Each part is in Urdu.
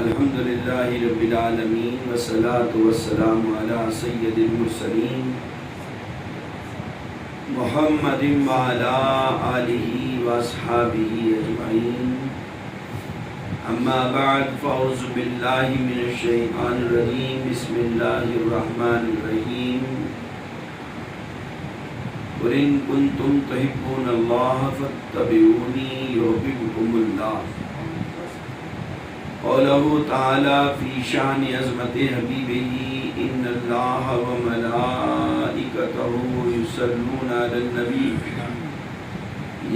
الحمدللہ رب العالمین والصلاة والسلام علی سید المرسلین محمد وعلی آلہ واصحابہ اجمعین اما بعد فاعوذ باللہ من الشیطان الرجیم بسم اللہ الرحمن الرحیم قل ان کنتم تحبون اللہ فاتبعونی یحببکم اللہ قوله تعالی فی شان عظمت حبیبہ ان اللہ وملائکتہ یصلون علی النبی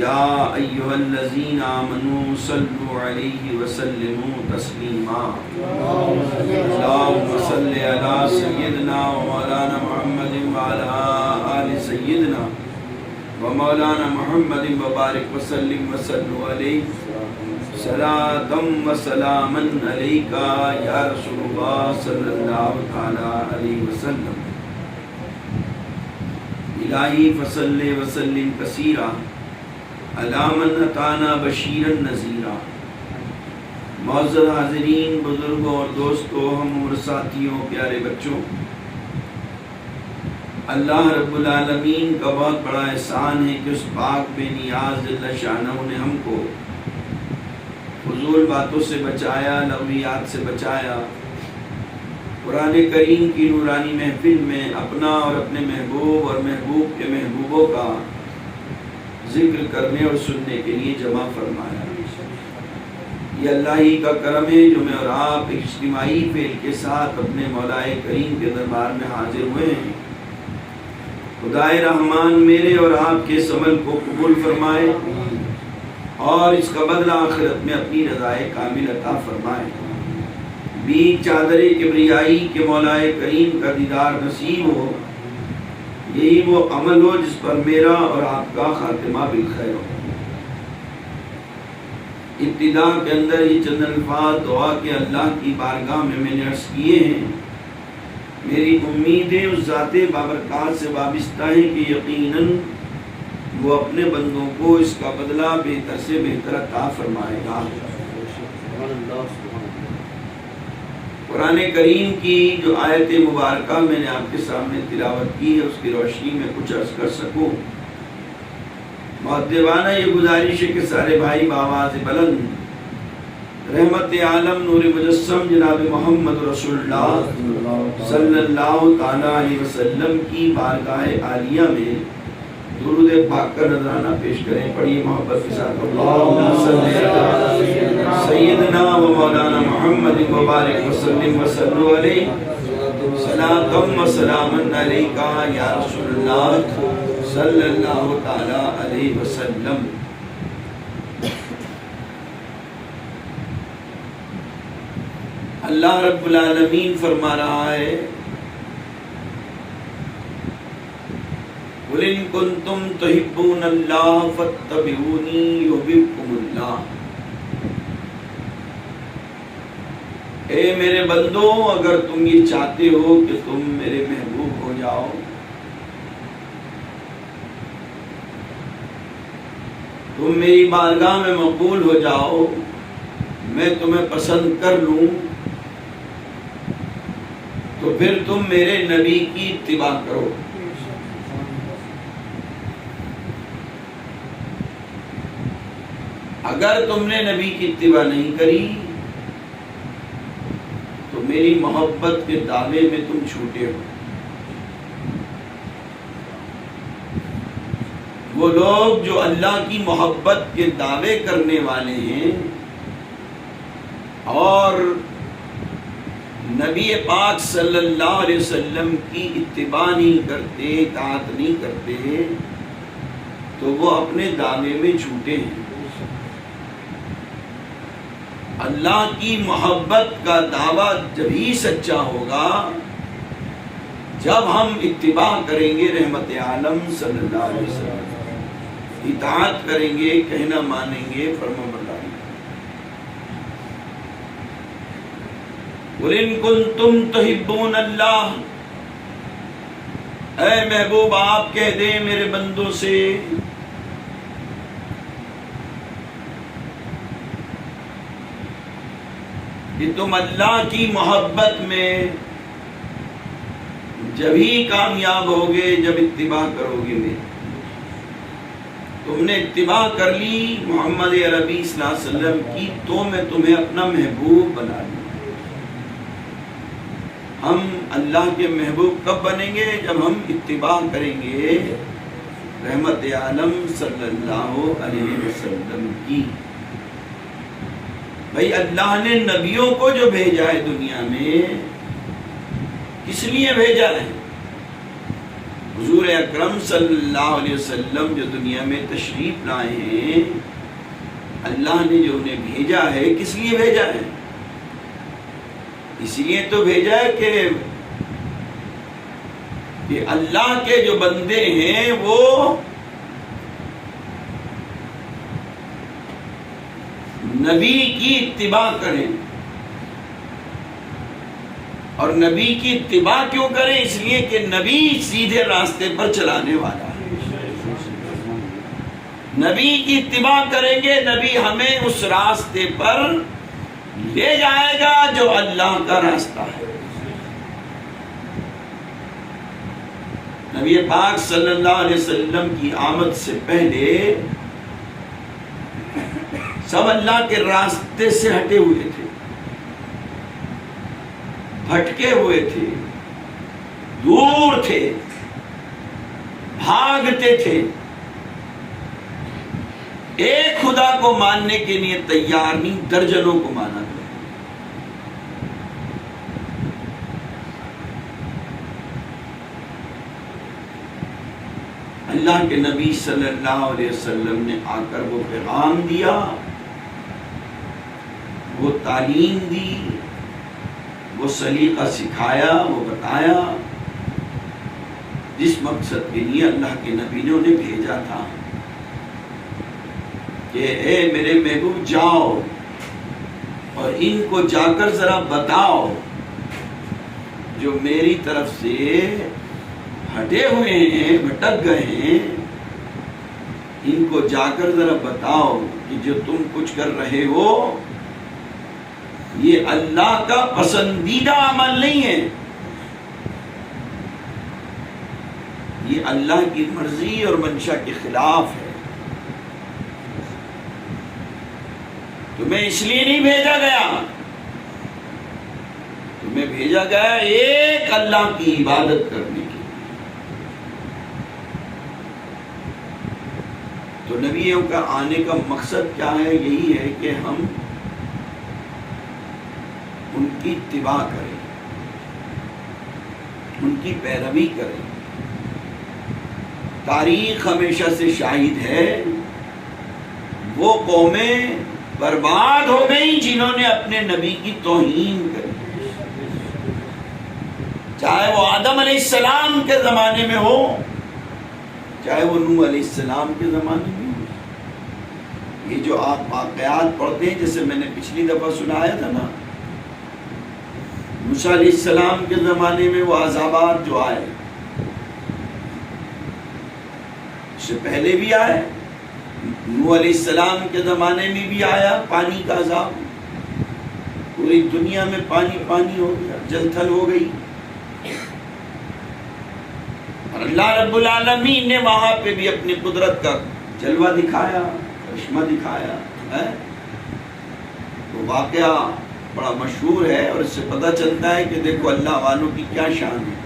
یا ایھا الذین آمنوا صلوا علیہ وسلموا تسلیما اللہم صل علی سیدنا ومولانا محمد وعلی آل سیدنا ومولانا محمد وبارک وسلم وصلوا علیہ صلاۃ و سلاما علیک یا رسول اللہ صلی اللہ تعالی علیہ وسلم الہی فصل وسلم کثیرا علی من اتانا بشیرا نذیرا۔ معزز حاضرین، بزرگوں اور دوستوں، ہم اور ساتھیوں، پیارے بچوں، اللہ رب العالمین کا بہت بڑا احسان ہے کہ اس پاک بے نیاز جل شانہ نے ہم کو فضول باتوں سے بچایا، لغویات سے بچایا، قرآن کریم کی نورانی محفل میں اپنا اور اپنے محبوب اور محبوب کے محبوبوں کا ذکر کرنے اور سننے کے لیے جمع فرمایا۔ یہ اللہ ہی کا کرم ہے جو میں اور آپ ایک اجتماعی فعل کے ساتھ اپنے مولا کریم کے دربار میں حاضر ہوئے ہیں۔ خدائے رحمان میرے اور آپ کے اس عمل کو قبول فرمائے اور اس کا بدلہ آخرت میں اپنی رضائے کامل عطا فرمائے۔ بیچ چادر کبریائی کے مولا کریم کا دیدار نصیب ہو، یہی وہ عمل ہو جس پر میرا اور آپ کا خاتمہ بالخیر ہو۔ ابتدا کے اندر یہ چند الفاظ دعا کے اللہ کی بارگاہ میں نے عرض کیے ہیں۔ میری امیدیں اس ذات بابرکات سے وابستہ ہیں کہ یقیناً وہ اپنے بندوں کو اس کا بدلہ بہتر سے بہتر عطا فرمائے گا۔ قرآن کریم کی جو آیت مبارکہ میں نے آپ کے سامنے تلاوت کی ہے، اس کی روشنی میں کچھ عرض کر سکوں۔ مؤدبانہ یہ گزارش ہے کہ سارے بھائی بآواز بلند رحمت عالم نور مجسم جناب محمد رسول اللہ صلی اللہ تعالی علیہ وسلم کی بارگاہ عالیہ میں درود پاک کا نذرانہ پیش کریں۔ پڑھیے محبت کے ساتھ اللہم صلی علی سیدنا و مولانا محمد مبارک وسلم وصلوا علیہ صلاۃ و سلاما علیک یا رسول اللہ صلی اللہ تعالی علیہ وسلم۔ اللہ رب العالمین فرما رہا ہے قُلْ إِن كُنتُمْ تُحِبُّونَ اللَّهَ فَاتَّبِعُونِي يُحْبِبْكُمُ اللَّهُ۔ اے میرے بندو، اگر تم یہ چاہتے ہو کہ تم میرے محبوب ہو جاؤ، تم میری بارگاہ میں مقبول ہو جاؤ، میں تمہیں پسند کر لوں، تو پھر تم میرے نبی کی اتباع کرو۔ اگر تم نے نبی کی اتباع نہیں کری تو میری محبت کے دعوے میں تم چھوٹے ہو۔ وہ لوگ جو اللہ کی محبت کے دعوے کرنے والے ہیں اور نبی پاک صلی اللہ علیہ وسلم کی اتباع نہیں کرتے، اطاعت نہیں کرتے، تو وہ اپنے دعوے میں جھوٹے ہیں۔ اللہ کی محبت کا دعویٰ جبھی سچا ہوگا جب ہم اتباع کریں گے رحمت عالم صلی اللہ علیہ وسلم، اطاعت کریں گے، کہنا مانیں گے، فرمانبرداری۔ قُلْ إِن كُنتُمْ تُحِبُّونَ اللَّهَ، اے محبوب آپ کہہ دیں میرے بندوں سے کہ تم اللہ کی محبت میں جب ہی کامیاب ہوگے جب اتباع کرو گے میری. تم نے اتباع کر لی محمد عربی صلی اللہ علیہ وسلم کی تو میں تمہیں اپنا محبوب بنا لوں. ہم اللہ کے محبوب کب بنیں گے؟ جب ہم اتباع کریں گے رحمت عالم صلی اللہ علیہ وسلم کی. بھائی اللہ نے نبیوں کو جو بھیجا ہے دنیا میں کس لیے بھیجا ہے؟ حضور اکرم صلی اللہ علیہ وسلم جو دنیا میں تشریف لائے ہیں اللہ نے جو انہیں بھیجا ہے کس لیے بھیجا ہے؟ اس لیے تو بھیجا ہے کہ اللہ کے جو بندے ہیں وہ نبی کی اتباع کریں. اور نبی کی اتباع کیوں کریں؟ اس لیے کہ نبی سیدھے راستے پر چلانے والا ہے. نبی کی اتباع کریں گے نبی ہمیں اس راستے پر لے جائے گا جو اللہ کا راستہ ہے. نبی پاک صلی اللہ علیہ وسلم کی آمد سے پہلے سب اللہ کے راستے سے ہٹے ہوئے تھے، بھٹکے ہوئے تھے، دور تھے، بھاگتے تھے، ایک خدا کو ماننے کے لیے تیار نہیں، درجنوں کو مانا گیا. اللہ کے نبی صلی اللہ علیہ وسلم نے آ کر وہ پیغام دیا، وہ تعلیم دی، وہ سلیقہ سکھایا، وہ بتایا جس مقصد کے لیے اللہ کے نبی نے انہیں بھیجا تھا کہ اے میرے محبوب جاؤ اور ان کو جا کر ذرا بتاؤ جو میری طرف سے ہٹے ہوئے ہیں، بھٹک گئے ہیں، ان کو جا کر ذرا بتاؤ کہ جو تم کچھ کر رہے ہو یہ اللہ کا پسندیدہ عمل نہیں ہے، یہ اللہ کی مرضی اور منشا کے خلاف ہے. تمہیں اس لیے نہیں بھیجا گیا، تمہیں بھیجا گیا ایک اللہ کی عبادت کرنے کے. تو نبیوں کا آنے کا مقصد کیا ہے؟ یہی ہے کہ ہم ان کی اتباع کریں، ان کی پیروی کریں. تاریخ ہمیشہ سے شاہد ہے وہ قومیں برباد ہو گئی جنہوں نے اپنے نبی کی توہین کری، چاہے وہ آدم علیہ السلام کے زمانے میں ہو، چاہے وہ نوح علیہ السلام کے زمانے میں ہو. یہ جو آپ واقعات پڑھتے ہیں جیسے میں نے پچھلی دفعہ سنایا تھا نا، موسیٰ علیہ السلام کے زمانے میں وہ عذابات جو آئے، اس سے پہلے بھی آئے، نوح علیہ السلام کے زمانے میں بھی آیا پانی کا عذاب، پوری دنیا میں پانی پانی ہو گیا، جل تھل ہو گئی. اور اللہ رب العالمین نے وہاں پہ بھی اپنی قدرت کا جلوہ دکھایا، کرشمہ دکھایا ہے. وہ واقعہ بڑا مشہور ہے اور اس سے پتہ چلتا ہے کہ دیکھو اللہ والوں کی کیا شان ہے.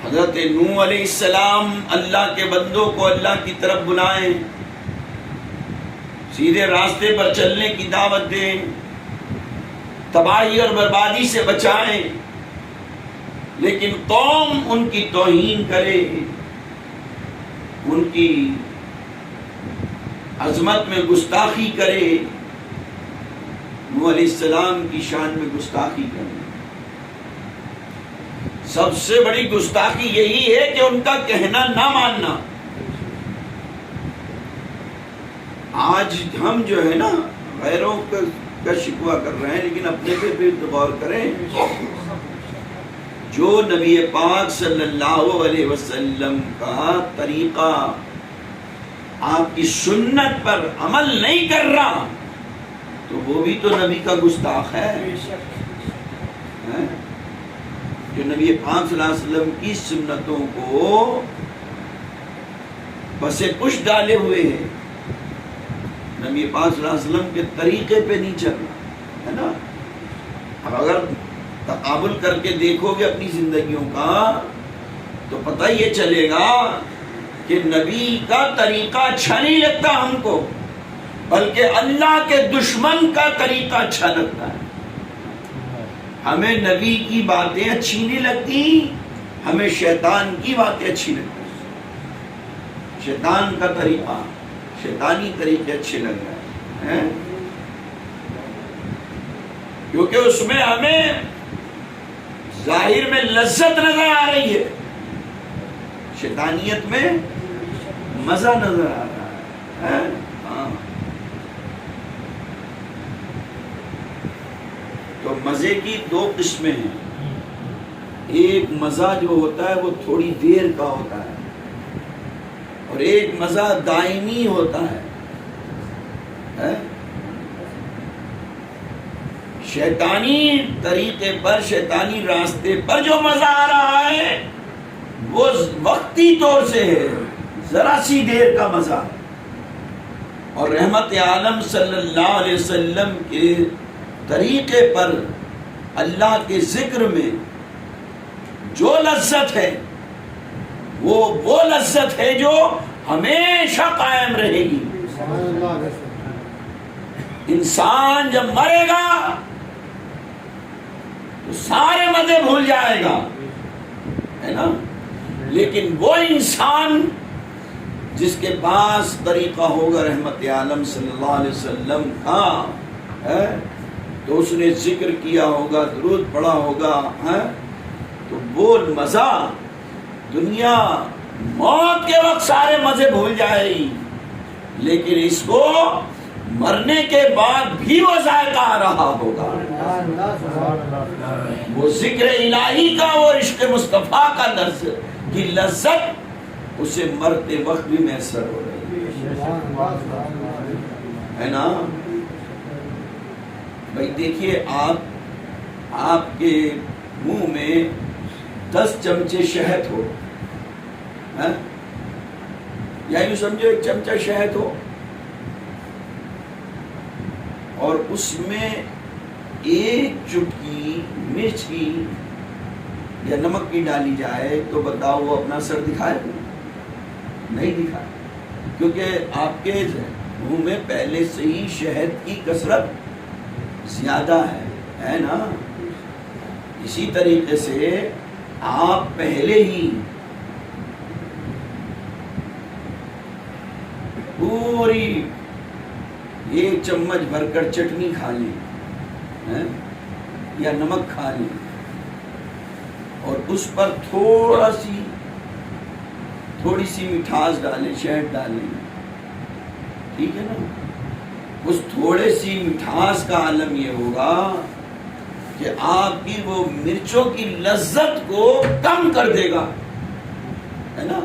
حضرت نوح علیہ السلام اللہ کے بندوں کو اللہ کی طرف بلائیں، سیدھے راستے پر چلنے کی دعوت دیں، تباہی اور بربادی سے بچائیں، لیکن قوم ان کی توہین کرے، ان کی عظمت میں گستاخی کرے، نوح علیہ السلام کی شان میں گستاخی کرے. سب سے بڑی گستاخی یہی ہے کہ ان کا کہنا نہ ماننا. آج ہم جو ہے نا غیروں کا شکوہ کر رہے ہیں، لیکن اپنے پہ بھی غور کریں. جو نبی پاک صلی اللہ علیہ وسلم کا طریقہ آپ کی سنت پر عمل نہیں کر رہا تو وہ بھی تو نبی کا گستاخ ہے، جو نبی پاک صلی اللہ علیہ وسلم کی سنتوں کو بس کش ڈالے ہوئے ہیں، نبی پاک صلی اللہ علیہ وسلم کے طریقے پہ نہیں چل رہا ہے نا۔ اب اگر تقابل کر کے دیکھو گے اپنی زندگیوں کا تو پتہ یہ چلے گا کہ نبی کا طریقہ اچھا نہیں لگتا ہم کو، بلکہ اللہ کے دشمن کا طریقہ اچھا لگتا ہے۔ ہمیں نبی کی باتیں اچھی نہیں لگتی، ہمیں شیطان کی باتیں اچھی لگتی، شیطان کا طریقہ، شیطانی طریقے اچھے لگ رہے ہیں، کیونکہ اس میں ہمیں ظاہر میں لذت نظر آ رہی ہے، شیطانیت میں مزہ نظر آ رہا ہے۔ ہاں، تو مزے کی دو قسمیں ہیں، ایک مزہ جو ہوتا ہے وہ تھوڑی دیر کا ہوتا ہے، اور ایک مزہ دائمی ہوتا ہے۔ شیطانی طریقے پر، شیطانی راستے پر جو مزہ آ رہا ہے وہ وقتی طور سے ہے، ذرا سی دیر کا مزہ، اور رحمت عالم صلی اللہ علیہ وسلم کے طریقے پر، اللہ کے ذکر میں جو لذت ہے وہ لذت ہے جو ہمیشہ قائم رہے گی۔ انسان جب مرے گا تو سارے مزے بھول جائے گا، ہے نا، لیکن وہ انسان جس کے پاس طریقہ ہوگا رحمت عالم صلی اللہ علیہ وسلم کا، تو اس نے ذکر کیا ہوگا، درود پڑھا ہوگا، تو وہ مزہ دنیا موت کے وقت سارے مزے بھول جائے گی، لیکن اس کو مرنے کے بعد بھی وہ ذائقہ آ رہا ہوگا، وہ ذکر الہی کا، وہ عشق مصطفیٰ کا کی لذت اسے مرتے وقت بھی میسر ہو رہی ہے نا۔ بھائی دیکھیے، آپ کے منہ میں 10 چمچے شہد ہو، یا یوں سمجھو 1 چمچہ شہد ہو، اور اس میں 1 چٹکی مرچ کی یا نمک کی ڈالی جائے تو بتاؤ وہ اپنا اثر دکھائے؟ نہیں دکھائے، کیونکہ آپ کے منہ میں پہلے سے ہی شہد کی کثرت زیادہ ہے نا۔ اسی طریقے سے آپ پہلے ہی پوری 1 چمچ بھر کر چٹنی کھا لیں یا نمک کھا لیں، اور اس پر تھوڑی سی مٹھاس ڈالیں، شہد ڈالیں، ٹھیک ہے نا۔ اس تھوڑے سی مٹھاس کا عالم یہ ہوگا کہ آپ کی وہ مرچوں کی لذت کو کم کر دے گا، ہے نا۔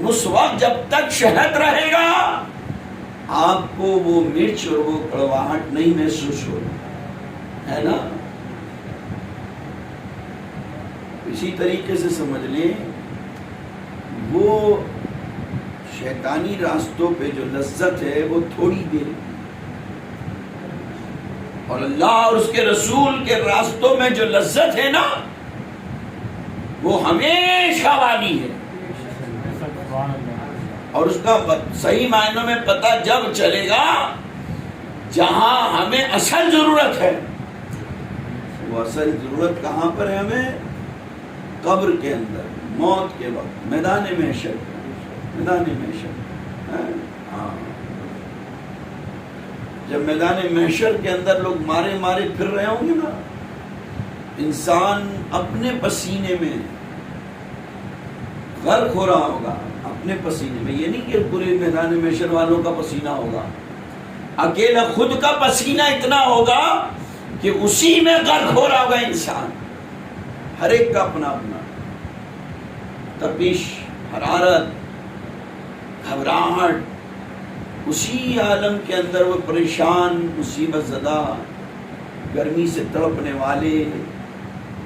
اس وقت جب تک شہد رہے گا آپ کو وہ مرچ اور وہ کڑواہٹ نہیں محسوس ہوگا، ہے نا۔ اسی طریقے سے سمجھ لیں، وہ شیطانی راستوں پہ جو لذت ہے وہ تھوڑی دیر، اور اللہ اور اس کے رسول کے راستوں میں جو لذت ہے نا وہ ہمیشہ والی ہے، اور اس کا صحیح معنوں میں پتہ جب چلے گا جہاں ہمیں اصل ضرورت ہے۔ وہ اصل ضرورت کہاں پر ہے؟ ہمیں قبر کے اندر، موت کے وقت، میدان محشر، میدان محشر۔ ہاں، جب میدان محشر کے اندر لوگ مارے مارے پھر رہے ہوں گے نا، انسان اپنے پسینے میں غرق ہو رہا ہوگا، اپنے پسینے میں، یہ نہیں کہ پورے میدان محشر والوں کا پسینہ ہوگا، اکیلا خود کا پسینہ اتنا ہوگا کہ اسی میں غرق ہو رہا ہوگا انسان۔ ہر ایک کا اپنا اپنا تپش، حرارت، گھبراہٹ، اسی عالم کے اندر وہ پریشان، مصیبت زدہ، گرمی سے تڑپنے والے،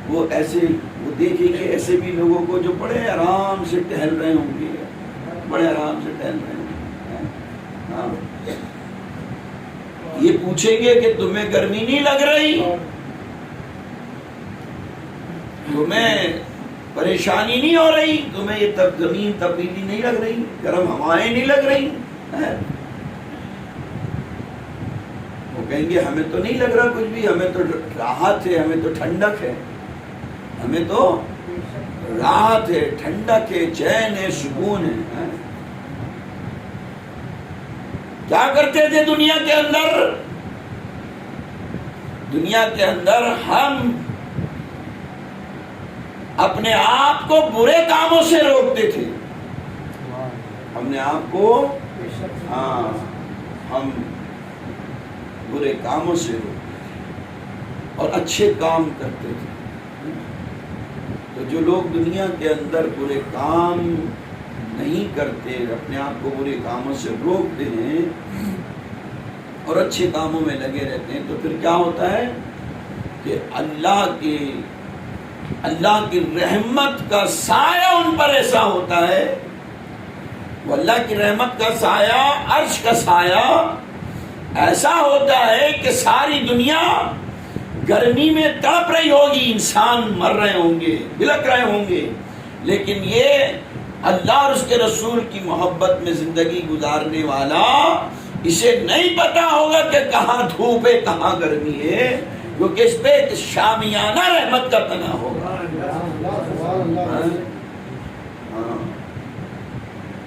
وہ ایسے وہ دیکھیں گے ایسے بھی لوگوں کو جو بڑے آرام سے ٹہل رہے ہوں گے، بڑے آرام سے ٹہل رہے ہوں گے. ہاں یہ پوچھیں گے کہ تمہیں گرمی نہیں لگ رہی، تمہیں پریشانی نہیں ہو رہی، تمہیں یہ زمین تبدیلی نہیں لگ رہی، گرم ہوائیں نہیں لگ رہی؟ وہ کہیں گے ہمیں تو نہیں لگ رہا کچھ بھی، ہمیں تو راحت ہے، ہمیں تو ٹھنڈک ہے، ہمیں تو راحت ہے، ٹھنڈک ہے، چین ہے، سکون ہے. کیا کرتے تھے دنیا کے اندر؟ دنیا کے اندر ہم اپنے آپ کو برے کاموں سے روکتے تھے، اپنے آپ کو ہم برے کاموں سے روکتے تھے اور اچھے کام کرتے تھے. تو جو لوگ دنیا کے اندر برے کام نہیں کرتے، اپنے آپ کو برے کاموں سے روکتے ہیں اور اچھے کاموں میں لگے رہتے ہیں، تو پھر کیا ہوتا ہے کہ اللہ کی رحمت کا سایہ ان پر ایسا ہوتا ہے، وہ اللہ کی رحمت کا سایہ، عرش کا سایہ ایسا ہوتا ہے کہ ساری دنیا گرمی میں تڑپ رہی ہوگی، انسان مر رہے ہوں گے، بلک رہے ہوں گے، لیکن یہ اللہ اور اس کے رسول کی محبت میں زندگی گزارنے والا، اسے نہیں پتا ہوگا کہ کہاں دھوپ ہے کہاں گرمی ہے، کیونکہ اس پہ شامیانہ رحمت کا تنا ہوگا.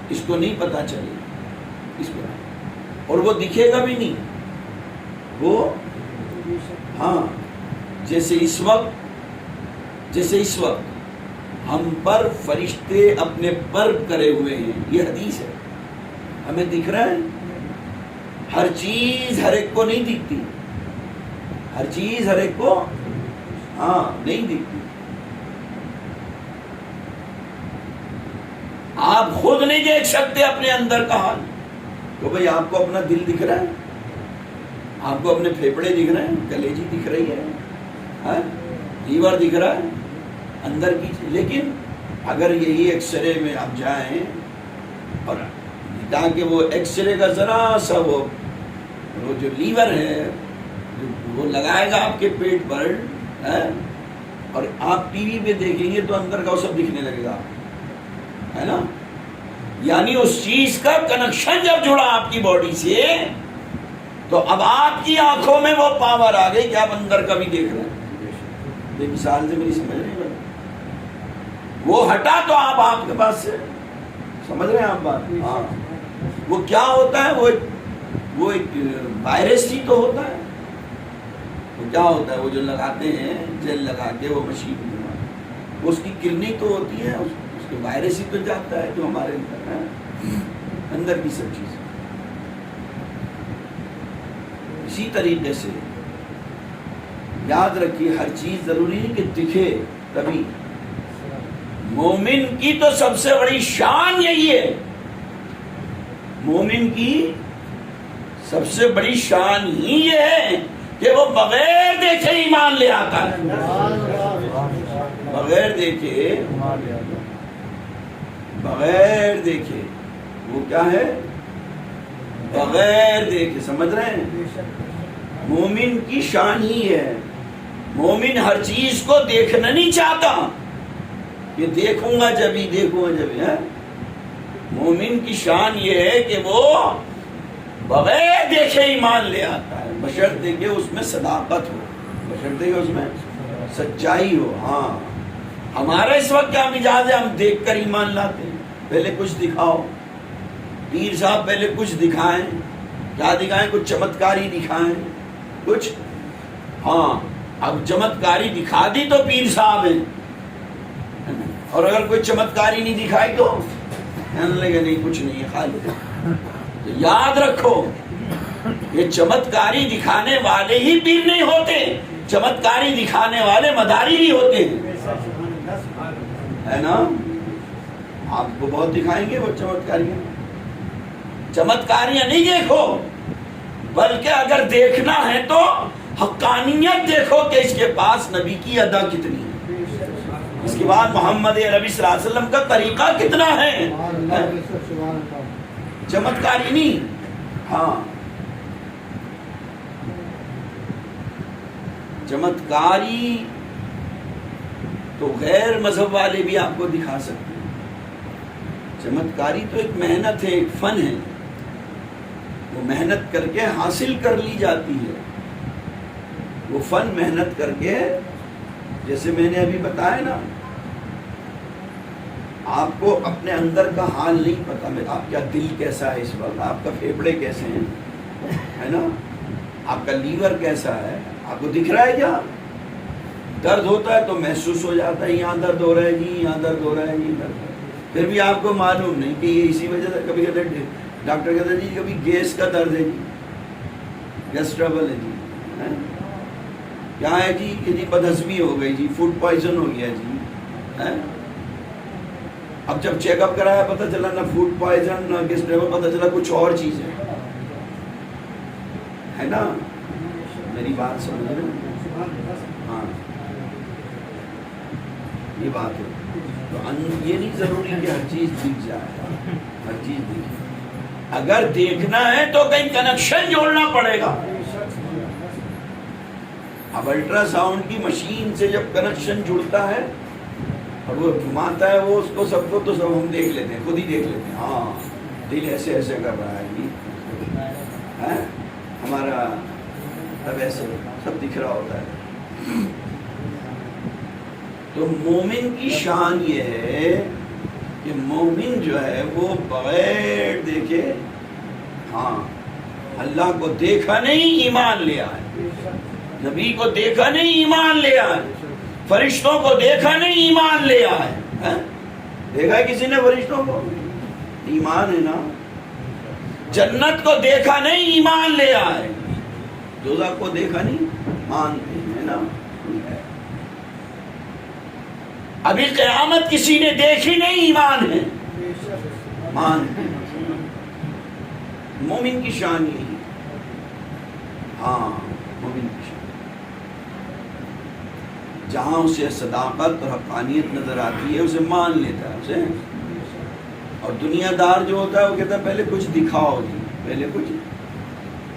اس کو نہیں پتا چلے، اس کو اور وہ دکھے گا بھی نہیں. وہ جیسے اس وقت ہم پر فرشتے اپنے پر کرے ہوئے ہیں، یہ حدیث ہے، ہمیں دکھ رہا ہے. ہر چیز ہر ایک کو نہیں دکھتی، ہر چیز ہر ایک کو نہیں دکھتی. آپ خود نہیں دیکھ سکتے اپنے اندر کا حال، تو بھئی آپ کو اپنا دل دکھ رہا ہے، آپ کو اپنے پھیپڑے دکھ رہے ہیں، کلیجی دکھ رہی ہے، لیور دکھ رہا ہے اندر کی. لیکن اگر یہی ایکس رے میں آپ جائیں اور تاکہ وہ ایکس رے کا ذرا سا وہ جو لیور ہے وہ لگائے گا آپ کے پیٹ پر، اور آپ ٹی وی پہ دیکھیں گے تو اندر کا وہ سب دکھنے لگے گا، ہے نا. یعنی اس چیز کا کنیکشن جب جڑا آپ کی باڈی سے، تو اب آپ کی آنکھوں میں وہ پاور آ گئی کہ آپ اندر کا بھی دیکھ رہے ہیں. مثال سے میری سمجھ نہیں بات، وہ ہٹا تو آپ کے پاس سے سمجھ رہے ہیں آپ بات. وہ کیا ہوتا ہے؟ وہ ایک وائرس ہی تو ہوتا ہے. وہ کیا ہوتا ہے؟ وہ جو لگاتے ہیں جیل لگا کے وہ مشین میں، وہ اس کی کرنی تو ہوتی ہے، اس کے وائرس ہی تو جاتا ہے جو ہمارے اندر ہے، اندر کی سب چیز. اسی طریقے سے یاد رکھیے ہر چیز ضروری نہیں کہ دکھے تبھی. مومن کی تو سب سے بڑی شان یہی ہے، مومن کی سب سے بڑی شان ہی یہ ہے کہ وہ بغیر دیکھے ایمان لے آتا ہے. بغیر دیکھے وہ کیا ہے؟ بغیر دیکھے. سمجھ رہے ہیں؟ مومن کی شان ہی ہے. مومن ہر چیز کو دیکھنا نہیں چاہتا کہ دیکھوں گا جبھی ہے. مومن کی شان یہ ہے کہ وہ بغیر دیکھے ایمان لے آتا ہے، بشرطے کہ اس میں صداقت ہو، بشرطے کہ اس میں سچائی ہو. ہمارا اس وقت کیا مزاج ہے؟ ہم دیکھ کر ایمان لاتے ہیں. پہلے کچھ دکھاؤ، پیر صاحب پہلے کچھ دکھائیں. کیا دکھائیں؟ کچھ چمتکاری دکھائیں کچھ. اب چمتکاری دکھا دی تو پیر صاحب ہیں، اور اگر کوئی چمتکاری نہیں دکھائی تو کہنے لگے نہیں کچھ نہیں ہے خالی. تو یاد رکھو یہ چمتکاری دکھانے والے ہی پیر نہیں ہوتے، چمتکاری دکھانے والے مداری بھی ہوتے ہیں، ہے نا. آپ کو بہت دکھائیں گے وہ چمتکاریاں، چمتکاریاں نہیں دیکھو، بلکہ اگر دیکھنا ہے تو حقانیت دیکھو کہ اس کے پاس نبی کی ادا کتنی ہے، اس کے بعد محمد عربی صلی اللہ علیہ وسلم کا طریقہ کتنا ہے، چمتکاری نہیں۔ ہاں چمتکاری تو غیر مذہب والے بھی آپ کو دکھا سکتے ہیں، چمتکاری تو ایک محنت ہے، ایک فن ہے، وہ محنت کر کے حاصل کر لی جاتی ہے، وہ فن محنت کر کے، جیسے میں نے ابھی بتایا نا، آپ کو اپنے اندر کا حال نہیں پتا، آپ کا دل کیسا ہے اس وقت، آپ کا پھیپھڑے کیسے ہیں، ہے نا، آپ کا لیور کیسا ہے، آپ کو دکھ رہا ہے کیا؟ درد ہوتا ہے تو محسوس ہو جاتا ہے، یہاں درد ہو رہا ہے جی، یہاں درد ہو رہا ہے جی، پھر بھی آپ کو معلوم نہیں کہ یہ اسی وجہ سے، کبھی کہتے ہیں ڈاکٹر کہتے ہیں جی کبھی گیس کا درد ہے جی، گیس ٹربل ہے جی، کیا ہے جی کہ جی بدہضمی ہو گئی جی، فوڈ پوائزن ہو گیا جی، اب جب چیک اپ کرایا پتہ چلا نہ فوڈ پوائزن نہ گیس ٹربل، پتہ چلا کچھ اور چیز ہے نا، میری بات سمجھ رہے ہیں؟ ہاں یہ بات ہے، تو یہ نہیں ضروری کہ ہر چیز دکھ جائے، ہر چیز دکھ، اگر دیکھنا ہے تو کہیں کنیکشن جوڑنا پڑے گا۔ اب الٹرا ساؤنڈ کی مشین سے جب کنیکشن جڑتا ہے اور وہ گھماتا ہے، وہ اس کو سب کو تو سب ہم دیکھ لیتے ہیں، خود ہی دیکھ لیتے ہیں، ہاں دل ایسے ایسے کر رہا ہے جی، ہمارا اب ایسے سب دکھ رہا ہوتا ہے۔ تو مومن کی شان یہ ہے کہ مومن جو ہے وہ بغیر دیکھے، ہاں اللہ کو دیکھا نہیں ایمان لے آئے، نبی کو دیکھا نہیں ایمان لے آئے، فرشتوں کو دیکھا نہیں ایمان لے آئے، دیکھا ہے کسی نے فرشتوں کو؟ ایمان ہے نا۔ جنت کو دیکھا نہیں ایمان لے آئے، دوزخ کو دیکھا نہیں مانتے ہیں نا۔ ابھی قیامت کسی نے دیکھی نہیں، ایمان ہے، مانتے ہیں۔ مومن کی شان یہی، ہاں مومن کی شان، جہاں اسے صداقت اور حقانیت نظر آتی ہے اسے مان لیتا ہے اسے، اور دنیا دار جو ہوتا ہے وہ کہتا ہے پہلے کچھ دکھاؤ جی، پہلے کچھ،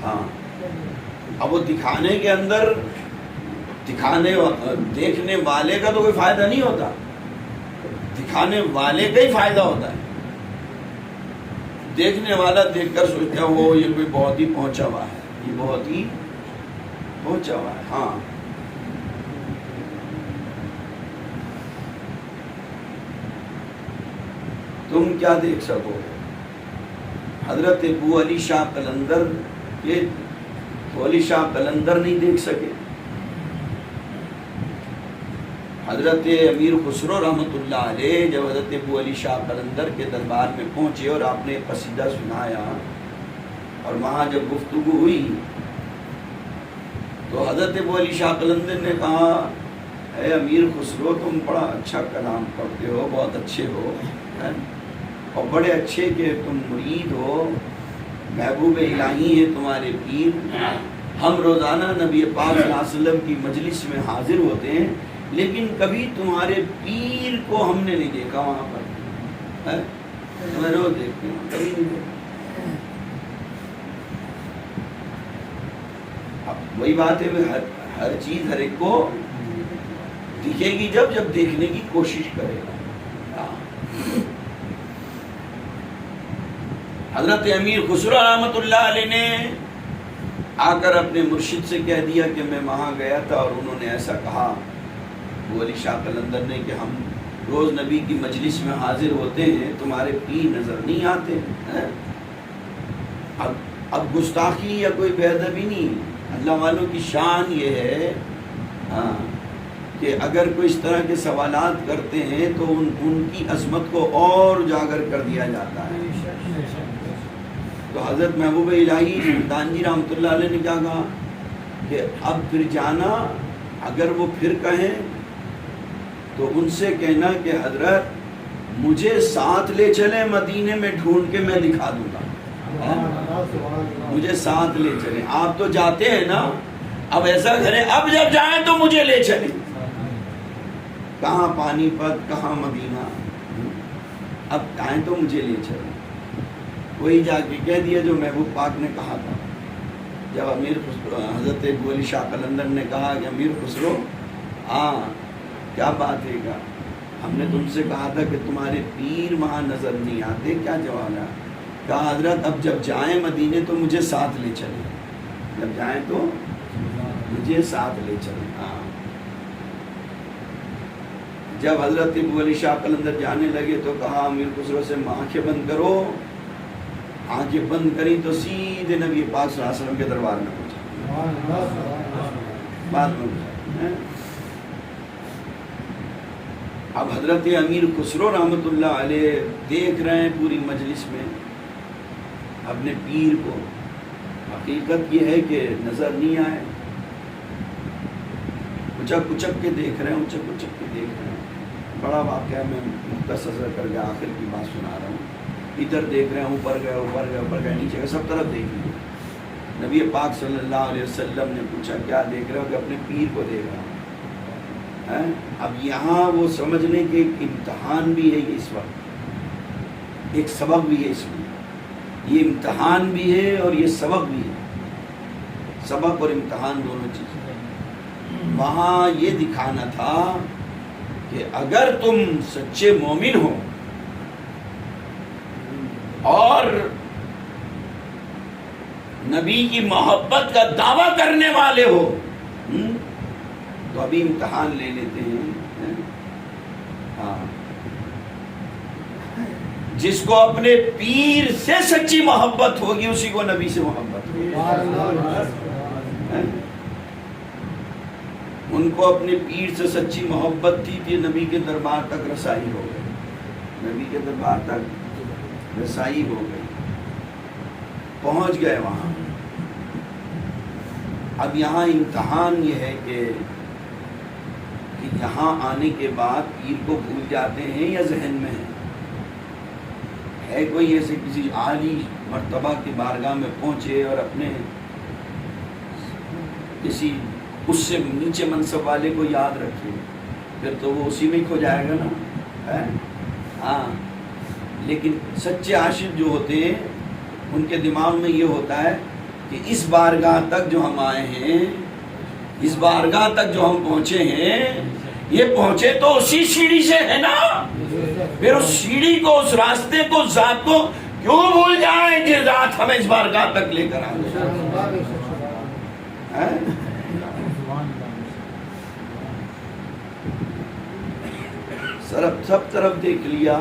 ہاں اب وہ دکھانے کے اندر دیکھنے والے کا تو کوئی فائدہ نہیں ہوتا، دکھانے والے کا ہی فائدہ ہوتا ہے۔ دیکھنے والا دیکھ کر سوچتا ہے وہ یہ کوئی بہت ہی پہنچا ہوا ہے، یہ بہت ہی پہنچا ہوا ہے، ہاں تم کیا دیکھ سکو؟ حضرت ابو علی شاہ قلندر، یہ ابو علی شاہ قلندر نہیں دیکھ سکے، حضرت امیر خسرو رحمۃ اللہ علیہ جب حضرت ابو علی شاہ قلندر کے دربار میں پہنچے اور آپ نے قصیدہ سنایا اور وہاں جب گفتگو ہوئی تو حضرت ابو علی شاہ قلندر نے کہا اے امیر خسرو تم بڑا اچھا کلام پڑھتے ہو، بہت اچھے ہو، اور بڑے اچھے کہ تم مرید ہو، محبوب الہی ہیں تمہارے پیر، ہم روزانہ نبی پاک صلی اللہ علیہ وسلم کی مجلس میں حاضر ہوتے ہیں لیکن کبھی تمہارے پیر کو ہم نے نہیں دیکھا وہاں پر، تمہیں روز دیکھتے ہیں کبھی نہیں دیکھا۔ اب وہی بات ہے، ہر چیز ہر ایک کو دکھے گی جب دیکھنے کی کوشش کرے گا۔ حضرت امیر خسرو رحمۃ اللہ علیہ نے آ کر اپنے مرشد سے کہہ دیا کہ میں وہاں گیا تھا اور انہوں نے ایسا کہا، ابو علی شاہ قلندر نے، کہ ہم روز نبی کی مجلس میں حاضر ہوتے ہیں، تمہارے پیر نظر نہیں آتے۔ اب گستاخی یا کوئی بے ادبی نہیں، اللہ والوں کی شان یہ ہے کہ اگر کوئی اس طرح کے سوالات کرتے ہیں تو ان کی عظمت کو اور اجاگر کر دیا جاتا ہے۔ تو حضرت محبوب الہی سلطان رحمۃ اللہ علیہ نے کیا کہا کہ اب پھر جانا، اگر وہ پھر کہیں تو ان سے کہنا کہ حضرت مجھے ساتھ لے چلیں، مدینے میں ڈھونڈ کے میں دکھا دوں گا۔ مجھے ساتھ لے چلیں. آپ تو جاتے ہیں نا, اب ایسا کریں اب جب جائیں تو مجھے لے چلیں. کہاں پانی پت, کہاں مدینہ, اب جائیں تو مجھے لے چلیں. وہی جا کے کہہ دیا جو محبوب پاک نے کہا تھا. جب امیر حضرت ابو علی شاہ قلندر نے کہا کہ امیر خسرو ہاں کیا بات ہے گا, ہم نے تم سے کہا تھا کہ تمہارے پیر وہاں نظر نہیں آتے, کیا جواب ہے؟ کہا حضرت اب جب جائیں مدینے تو مجھے ساتھ لے چلیں, جب جائیں تو مجھے ساتھ لے چلیں. ہاں جب حضرت ابو علی شاہ قلندر جانے لگے تو کہا امیر خسرو سے آنکھیں بند کرو. آنکھیں بند کری تو سیدھے نبی پاک صلی اللہ علیہ وسلم کے دربار میں پہنچا. بعد میں پہنچا. اب حضرت امیر خسرو رحمۃ اللہ علیہ دیکھ رہے ہیں پوری مجلس میں اپنے پیر کو. حقیقت یہ ہے کہ نظر نہیں آئے, اچک اچک کے دیکھ رہے ہیں, اچک اچک کے دیکھ رہے ہیں. بڑا واقعہ میں مختصر کر کے آخر کی بات سنا رہا ہوں. ادھر دیکھ رہے ہیں, اوپر گئے, اوپر گئے, اوپر گئے, نیچے گئے, سب طرف دیکھ لیے. نبی پاک صلی اللہ علیہ وسلم نے پوچھا کیا دیکھ رہے ہو؟ کہ اپنے پیر کو دیکھ رہا ہوں. اب یہاں وہ سمجھنے کے ایک امتحان بھی ہے یہ اس وقت, ایک سبق بھی ہے اس میں. یہ امتحان بھی ہے اور یہ سبق بھی ہے. سبق اور امتحان دونوں چیزیں. وہاں یہ دکھانا تھا کہ اگر تم سچے مومن ہو اور نبی کی محبت کا دعویٰ کرنے والے ہو تو ابھی امتحان لے لیتے ہیں. ہاں جس کو اپنے پیر سے سچی محبت ہوگی اسی کو نبی سے محبت ہوگی. ان کو اپنے پیر سے سچی محبت تھی کہ نبی کے دربار تک رسائی ہو گئی, نبی کے دربار تک رسائی ہو گئی, پہنچ گئے وہاں. اب یہاں امتحان یہ ہے کہ یہاں آنے کے بعد پیر کو بھول جاتے ہیں یا ذہن میں ہے کوئی ایسے کسی عالی مرتبہ کی بارگاہ میں پہنچے اور اپنے کسی اس سے نیچے منصب والے کو یاد رکھے, پھر تو وہ اسی میں کھو جائے گا نا. ہاں لیکن سچے عاشق جو ہوتے ہیں ان کے دماغ میں یہ ہوتا ہے کہ اس بارگاہ تک جو ہم آئے ہیں, اس بارگاہ تک جو ہم پہنچے ہیں, یہ پہنچے تو اسی سیڑھی سے ہے نا, پھر اس سیڑھی کو, اس راستے کو, ذات کو کیوں بھول جائیں کہ ذات ہمیں اس بارگاہ تک لے کر آئے. سب طرف دیکھ لیا.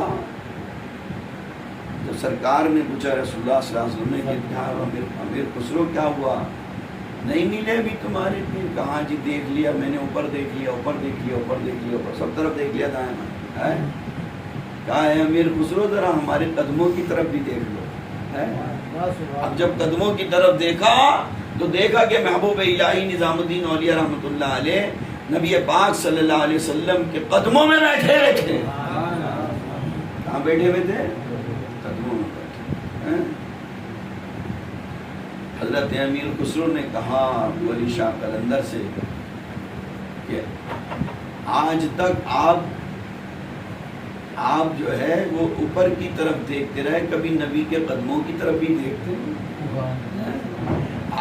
تو سرکار نے پوچھا رسول اللہ صلی اللہ علیہ وسلم نے کہ کیا امیر خسرو کیا ہوا, نہیں ملے بھی تمہارے پیر؟ کہاں جی دیکھ لیا میں نے, اوپر دیکھ لیا, اوپر دیکھ لیا, اوپر دیکھ لیا, اوپر سب طرف دیکھ لیا دائیں بائیں. کہا ہے امیر خسرو ذرا ہمارے قدموں کی طرف بھی دیکھ لو. اب جب قدموں کی طرف دیکھا تو دیکھا کہ محبوب الہی نظام الدین اولیاء رحمۃ اللہ علیہ نبی پاک صلی اللہ علیہ وسلم کے قدموں میں بیٹھے ہوئے تھے. کہاں بیٹھے ہوئے تھے؟ قدموں میں بیٹھے. حضرت امیر خسرو نے کہا ولی شاہ قلندر سے کہ آج تک آپ جو ہے وہ اوپر کی طرف دیکھتے رہے, کبھی نبی کے قدموں کی طرف بھی دیکھتے ہیں.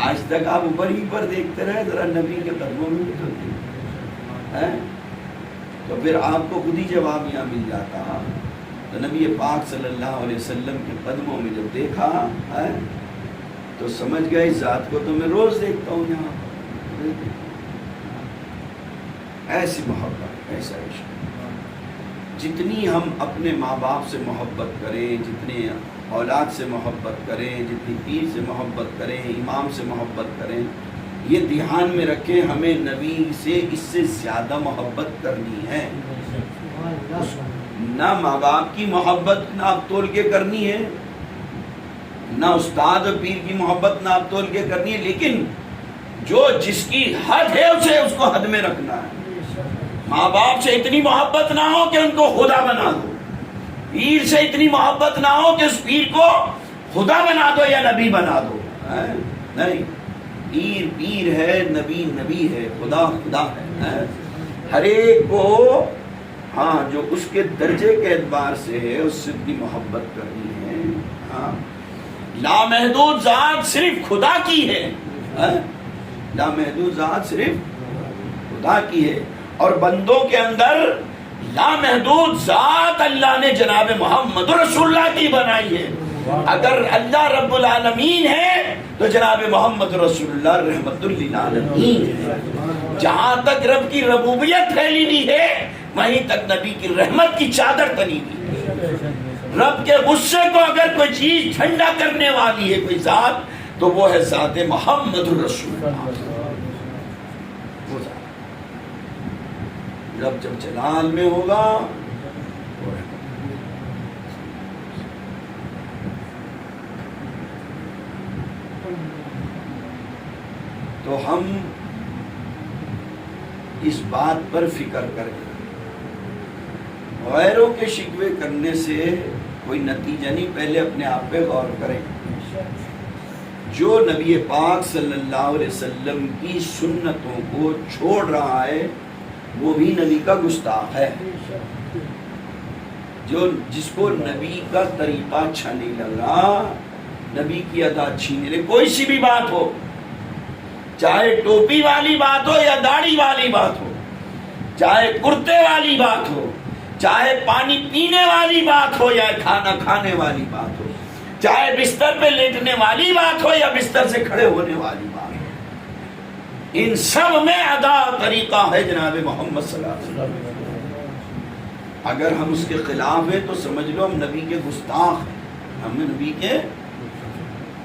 آج تک آپ اوپر ہی پر دیکھتے رہے, ذرا نبی کے قدموں میں بھی تو دیکھتے ہیں. تو پھر آپ کو خود ہی جواب یہاں مل جاتا. تو نبی پاک صلی اللہ علیہ وسلم کے قدموں میں جب دیکھا تو سمجھ گئے اس ذات کو تو میں روز دیکھتا ہوں یہاں. ایسی محبت, ایسا عشق. جتنی ہم اپنے ماں باپ سے محبت کریں, جتنے اولاد سے محبت کریں, جتنی پیر سے محبت کریں, امام سے محبت کریں, یہ دھیان میں رکھیں ہمیں نبی سے اس سے زیادہ محبت کرنی ہے. نہ ماں باپ کی محبت ناپ تول کے کرنی ہے, نہ استاد و پیر کی محبت ناپ تول کے کرنی ہے, لیکن جو جس کی حد ہے اسے اس کو حد میں رکھنا ہے. ماں باپ سے اتنی محبت نہ ہو کہ ان کو خدا بنا دو, پیر سے اتنی محبت نہ ہو کہ اس پیر کو خدا بنا دو یا نبی بنا دو. نہیں، پیر پیر ہے، نبی نبی ہے، خدا خدا ہے. ہر ایک کو ہاں جو اس کے درجے کے اعتبار سے ہے اس سے اتنی محبت کرنی ہے. ہاں، لامحدود ذات صرف خدا کی ہے. لامحدود ذات صرف خدا کی ہے، اور بندوں کے اندر لامحدود ذات اللہ نے جناب محمد رسول اللہ کی بنائی ہے. اگر اللہ رب العالمین ہے تو جناب محمد رسول اللہ رحمت للعالمین ہے. جہاں تک رب کی ربوبیت پھیلی ہوئی ہے وہیں تک نبی کی رحمت کی چادر تنی ہوئی ہے. رب کے غصے کو اگر کوئی چیز ٹھنڈا کرنے والی ہے کوئی ذات تو وہ ہے ذات محمد رسول اللہ. رب جب جلال میں ہوگا تو ہم اس بات پر فکر کریں. غیروں کے شکوے کرنے سے کوئی نتیجہ نہیں، پہلے اپنے آپ پہ غور کریں. جو نبی پاک صلی اللہ علیہ وسلم کی سنتوں کو چھوڑ رہا ہے وہ بھی نبی کا گستاخ ہے. جس کو نبی کا طریقہ اچھا نہیں لگا، نبی کی ادا اچھی نہیں لگی، کوئی سی بھی بات ہو، چاہے ٹوپی والی بات ہو یا داڑھی والی بات ہو، چاہے کرتے والی بات ہو، چاہے پانی پینے والی بات ہو یا کھانا کھانے والی بات ہو، چاہے بستر پہ لیٹنے والی بات ہو یا بستر سے کھڑے ہونے والی بات ہو، ان سب میں ادا طریقہ ہے جناب محمد صلی اللہ علیہ وسلم. اگر ہم اس کے خلاف ہیں تو سمجھ لو ہم نبی کے گستاخ ہیں. ہم نبی کے،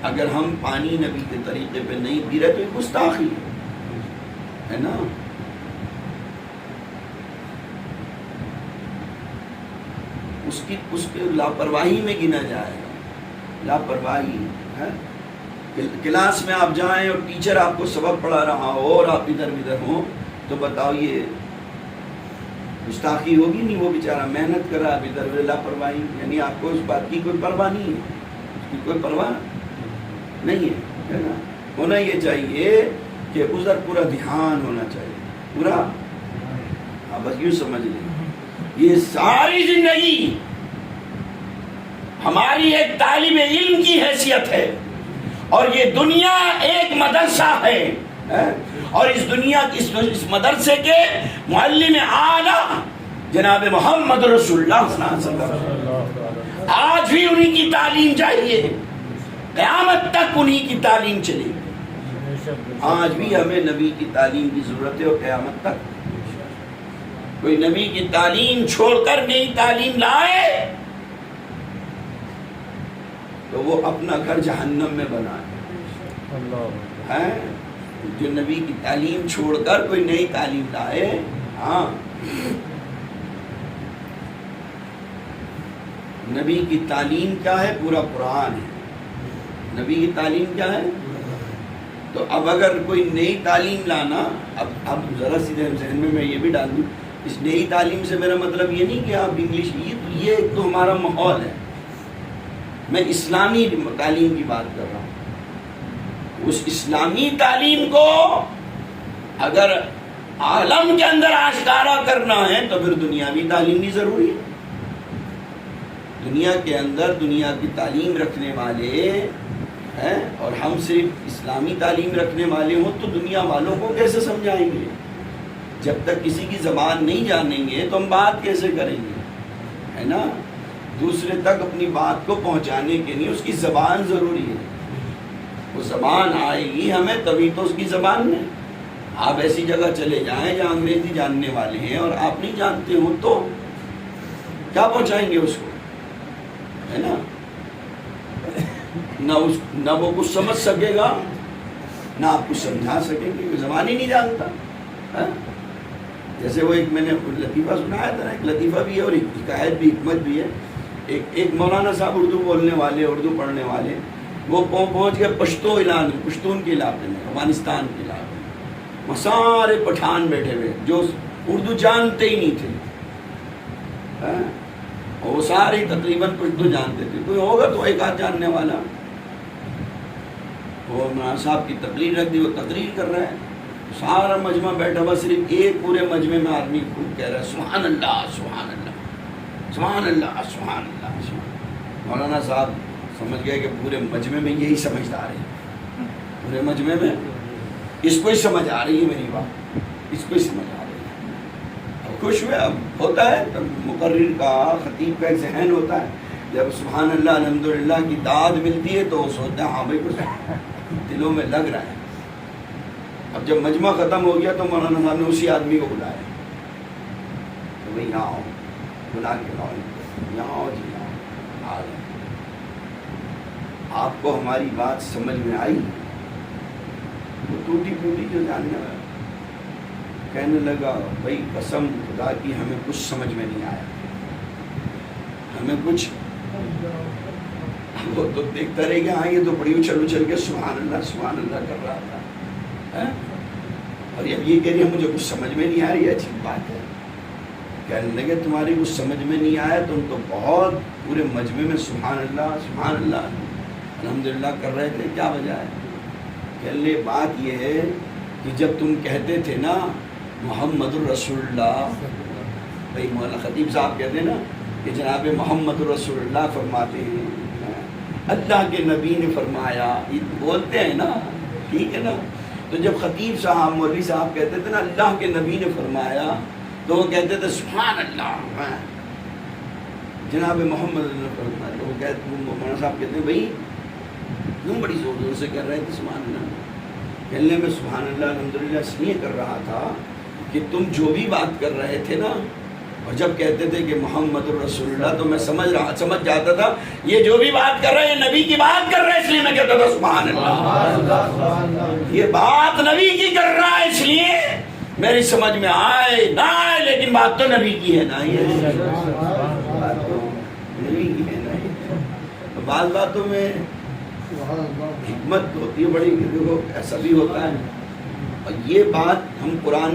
اگر ہم پانی نبی کے طریقے پہ نہیں پی رہے تو یہ گستاخی ہے نا. اس کے لاپرواہی میں گنا جائے گا. لاپرواہی ہے. کلاس میں آپ جائیں اور ٹیچر آپ کو سبق پڑھا رہا ہو اور آپ ادھر ادھر ہوں تو بتاؤ یہ گستاخی ہوگی نہیں؟ وہ بیچارہ محنت کر رہا ہے ادھر ادھر، لاپرواہی. یعنی آپ کو اس بات کی کوئی پرواہ نہیں ہے، اس کی کوئی پرواہ نہیں ہے نا. ہونا یہ چاہیے کہ ادھر پورا دھیان ہونا چاہیے پورا. بس یوں سمجھ لیں یہ ساری زندگی ہماری ایک طالب علم کی حیثیت ہے اور یہ دنیا ایک مدرسہ ہے، اور اس دنیا اس مدرسے کے معلم اعلیٰ جناب محمد رسول اللہ صلی اللہ علیہ وسلم. آج بھی انہی کی تعلیم چاہیے، قیامت تک انہی کی تعلیم چلے. آج بھی ہمیں نبی کی تعلیم کی ضرورت ہے اور قیامت تک. کوئی نبی کی تعلیم چھوڑ کر نئی تعلیم لائے تو وہ اپنا گھر جہنم میں بنائے. جو نبی کی تعلیم چھوڑ کر کوئی نئی تعلیم لائے، ہاں نبی کی تعلیم کیا ہے؟ پورا قرآن ہے. نبی کی تعلیم کیا ہے؟ تو اب اگر کوئی نئی تعلیم لانا، اب ذرا سیدھے ذہن میں یہ بھی ڈال دوں، اس نئی تعلیم سے میرا مطلب یہ نہیں کہ آپ انگلش، یہ تو ہمارا ماحول ہے. میں اسلامی تعلیم کی بات کر رہا ہوں. اس اسلامی تعلیم کو اگر عالم کے اندر آشکارا کرنا ہے تو پھر دنیاوی تعلیم بھی ضروری ہے. دنیا کے اندر دنیا کی تعلیم رکھنے والے ہیں اور ہم صرف اسلامی تعلیم رکھنے والے ہوں تو دنیا والوں کو کیسے سمجھائیں گے؟ جب تک کسی کی زبان نہیں جانیں گے تو ہم بات کیسے کریں گے؟ ہے نا. دوسرے تک اپنی بات کو پہنچانے کے لیے اس کی زبان ضروری ہے. وہ زبان آئے گی ہمیں تبھی تو اس کی زبان میں. آپ ایسی جگہ چلے جائیں جہاں انگریزی جاننے والے ہیں اور آپ نہیں جانتے ہو تو کیا پہنچائیں گے اس کو؟ ہے نا. نہ وہ کچھ سمجھ سکے گا نہ آپ کچھ سمجھا سکیں گے، وہ زبان ہی نہیں جانتا. جیسے وہ ایک میں نے لطیفہ سنایا تھا نا، ایک لطیفہ بھی ہے اور ایک حکایت بھی، حکمت بھی ہے. ایک مولانا صاحب اردو بولنے والے، اردو پڑھنے والے، وہ پہنچ گئے پشتون کے علاقے میں، افغانستان کے علاقے میں. وہ سارے پٹھان بیٹھے ہوئے جو اردو جانتے ہی نہیں تھے، وہ سارے تقریباً پشتو جانتے تھے. کوئی ہوگا تو ایک آدھ جاننے والا. وہ مولانا صاحب کی تقریر رکھ دی، وہ تقریر کر رہا ہے، سارا مجمع بیٹھا ہوا، صرف ایک پورے مجمع میں آدمی خوب کہہ رہا ہے سبحان اللہ سبحان اللہ سبحان اللہ سبحان اللہ سبحان۔ مولانا صاحب سمجھ گئے کہ پورے مجمع میں یہی سمجھدار ہے، پورے مجمع میں اس کو ہی سمجھ آ رہی ہے میری بات، اس کو ہی سمجھ آ رہی ہے۔ اب خوش ہوئے، اب ہوتا ہے مقرر کا، خطیب کا ایک ذہن ہوتا ہے، جب سبحان اللہ الحمدللہ کی داد ملتی ہے تو وہ سوچتا ہے ہاں بھائی کچھ دلوں میں لگ رہا ہے۔ اب جب مجمع ختم ہو گیا تو مولانا صاحب نے اسی آدمی کو بلایا تو بھائی یہاں آؤ، بلا کے لاؤ، یہاں آؤ جی، یہاں آ گئے۔ آپ کو ہماری بات سمجھ میں آئی؟ وہ ٹوٹی پھوٹی جو جاننے والا کہنے لگا بھائی قسم خدا کی ہمیں کچھ سمجھ میں نہیں آیا، ہمیں کچھ، وہ تو دیکھتا رہے گا ہاں یہ تو بڑی اچھل کے سبحان اللہ کر رہا تھا، اور اب یہ کہہ رہی ہے مجھے کچھ سمجھ میں نہیں آ رہی ہے، عجیب بات ہے۔ کہنے لگے تمہاری کچھ سمجھ میں نہیں آیا، تم تو بہت پورے مجمع میں سبحان اللہ الحمدللہ کر رہے تھے، کیا وجہ ہے؟ کہنے لگے بات یہ ہے کہ جب تم کہتے تھے نا محمد الرسول اللہ، بھائی مولانا خطیب صاحب کہتے ہیں نا کہ جناب محمد الرسول اللہ فرماتے ہیں، اللہ کے نبی نے فرمایا، یہ بولتے ہیں نا، ٹھیک ہے نا؟ تو جب خطیب صاحب مولوی صاحب کہتے تھے نا اللہ کے نبی نے فرمایا تو وہ کہتے تھے سبحان اللہ، جناب محمد نے فرمایا، تو وہ کہتے مولانا صاحب کہتے ہیں بھائی تم بڑی زور زور سے کر رہے تھے سبحان اللہ۔ کہنے میں سبحان اللہ الحمدللہ اس لیے کر رہا تھا کہ تم جو بھی بات کر رہے تھے نا، اور جب کہتے تھے کہ محمد الرسول اللہ تو میں سمجھ جاتا تھا یہ جو بھی بات کر رہے ہیں نبی کی بات کر رہے ہیں، اس لیے میں کہتا تھا سبحان اللہ، یہ بات نبی کی کر رہا ہے، اس لیے میری سمجھ میں آئے نہ آئے لیکن بات تو نبی کی ہے نا، یہ نبی کی ہے نا۔ بعض باتوں میں حکمت ہوتی ہے بڑی، دیکھو ایسا بھی ہوتا ہے، اور یہ بات ہم قرآن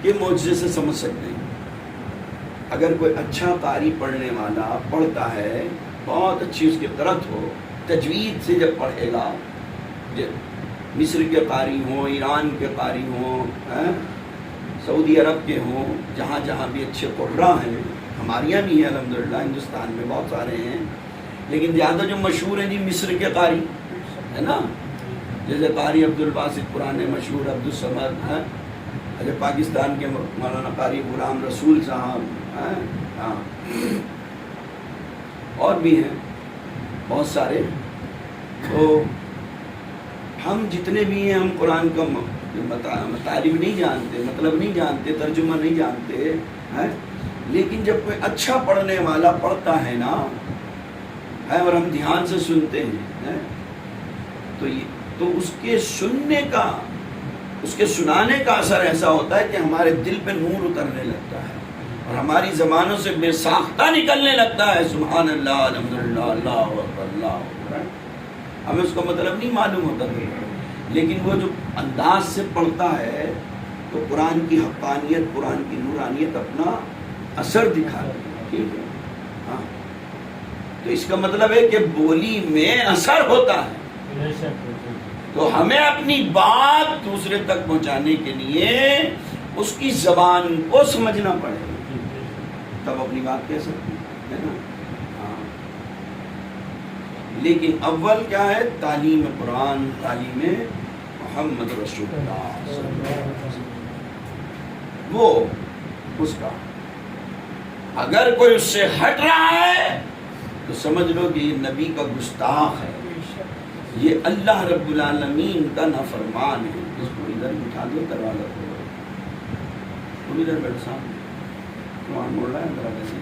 کے معجزے سے سمجھ سکتے ہیں۔ اگر کوئی اچھا قاری پڑھنے والا پڑھتا ہے، بہت اچھی اس کی قرأت ہو، تجوید سے جب پڑھے گا، مصر کے قاری ہوں، ایران کے قاری ہوں، سعودی عرب کے ہوں، جہاں جہاں بھی اچھے قراء ہیں، ہمارے یہاں بھی ہیں الحمدللہ، ہندوستان میں بہت سارے ہیں، لیکن زیادہ جو مشہور ہیں جی مصر کے قاری ہے نا، جیسے قاری عبدالباسط پرانے مشہور، عبدالصمد ہیں، اچھا پاکستان کے مولانا قاری غلام رسول صاحب، ہاں اور بھی ہیں بہت سارے۔ تو ہم جتنے بھی ہیں ہم قرآن کا مطالب نہیں جانتے، مطلب نہیں جانتے، ترجمہ نہیں جانتے ہیں، لیکن جب کوئی اچھا پڑھنے والا پڑھتا ہے نا اور ہم دھیان سے سنتے ہیں تو اس کے سننے کا، اس کے سنانے کا اثر ایسا ہوتا ہے کہ ہمارے دل پہ نور اترنے لگتا ہے اور ہماری زبانوں سے بے ساختہ نکلنے لگتا ہے سبحان اللہ الحمدللہ اللہ اکبر اللہ اکبر۔ ہمیں اس کا مطلب نہیں معلوم ہوتا تھا، لیکن وہ جو انداز سے پڑھتا ہے تو قرآن کی حقانیت، قرآن کی نورانیت اپنا اثر دکھا رہی ہے، ٹھیک ہے ہاں۔ تو اس کا مطلب ہے کہ بولی میں اثر ہوتا ہے، تو ہمیں اپنی بات دوسرے تک پہنچانے کے لیے اس کی زبان کو سمجھنا پڑے گا، تب اپنی بات کہہ سکتے ہیں نا ہاں۔ لیکن اول کیا ہے؟ تعلیم قرآن، تعلیم محمد رسول اللہ صلی اللہ علیہ وسلم، وہ اس کا اگر کوئی اس سے ہٹ رہا ہے تو سمجھ لو کہ یہ نبی کا گستاخ ہے، یہ اللہ رب العالمین کا نافرمان ہے۔ اس کو ادھر بٹھا دو، دروازہ کھولو، ادھر بیٹھ سامنے قرآن بول رہا ہے، ذرا ویسے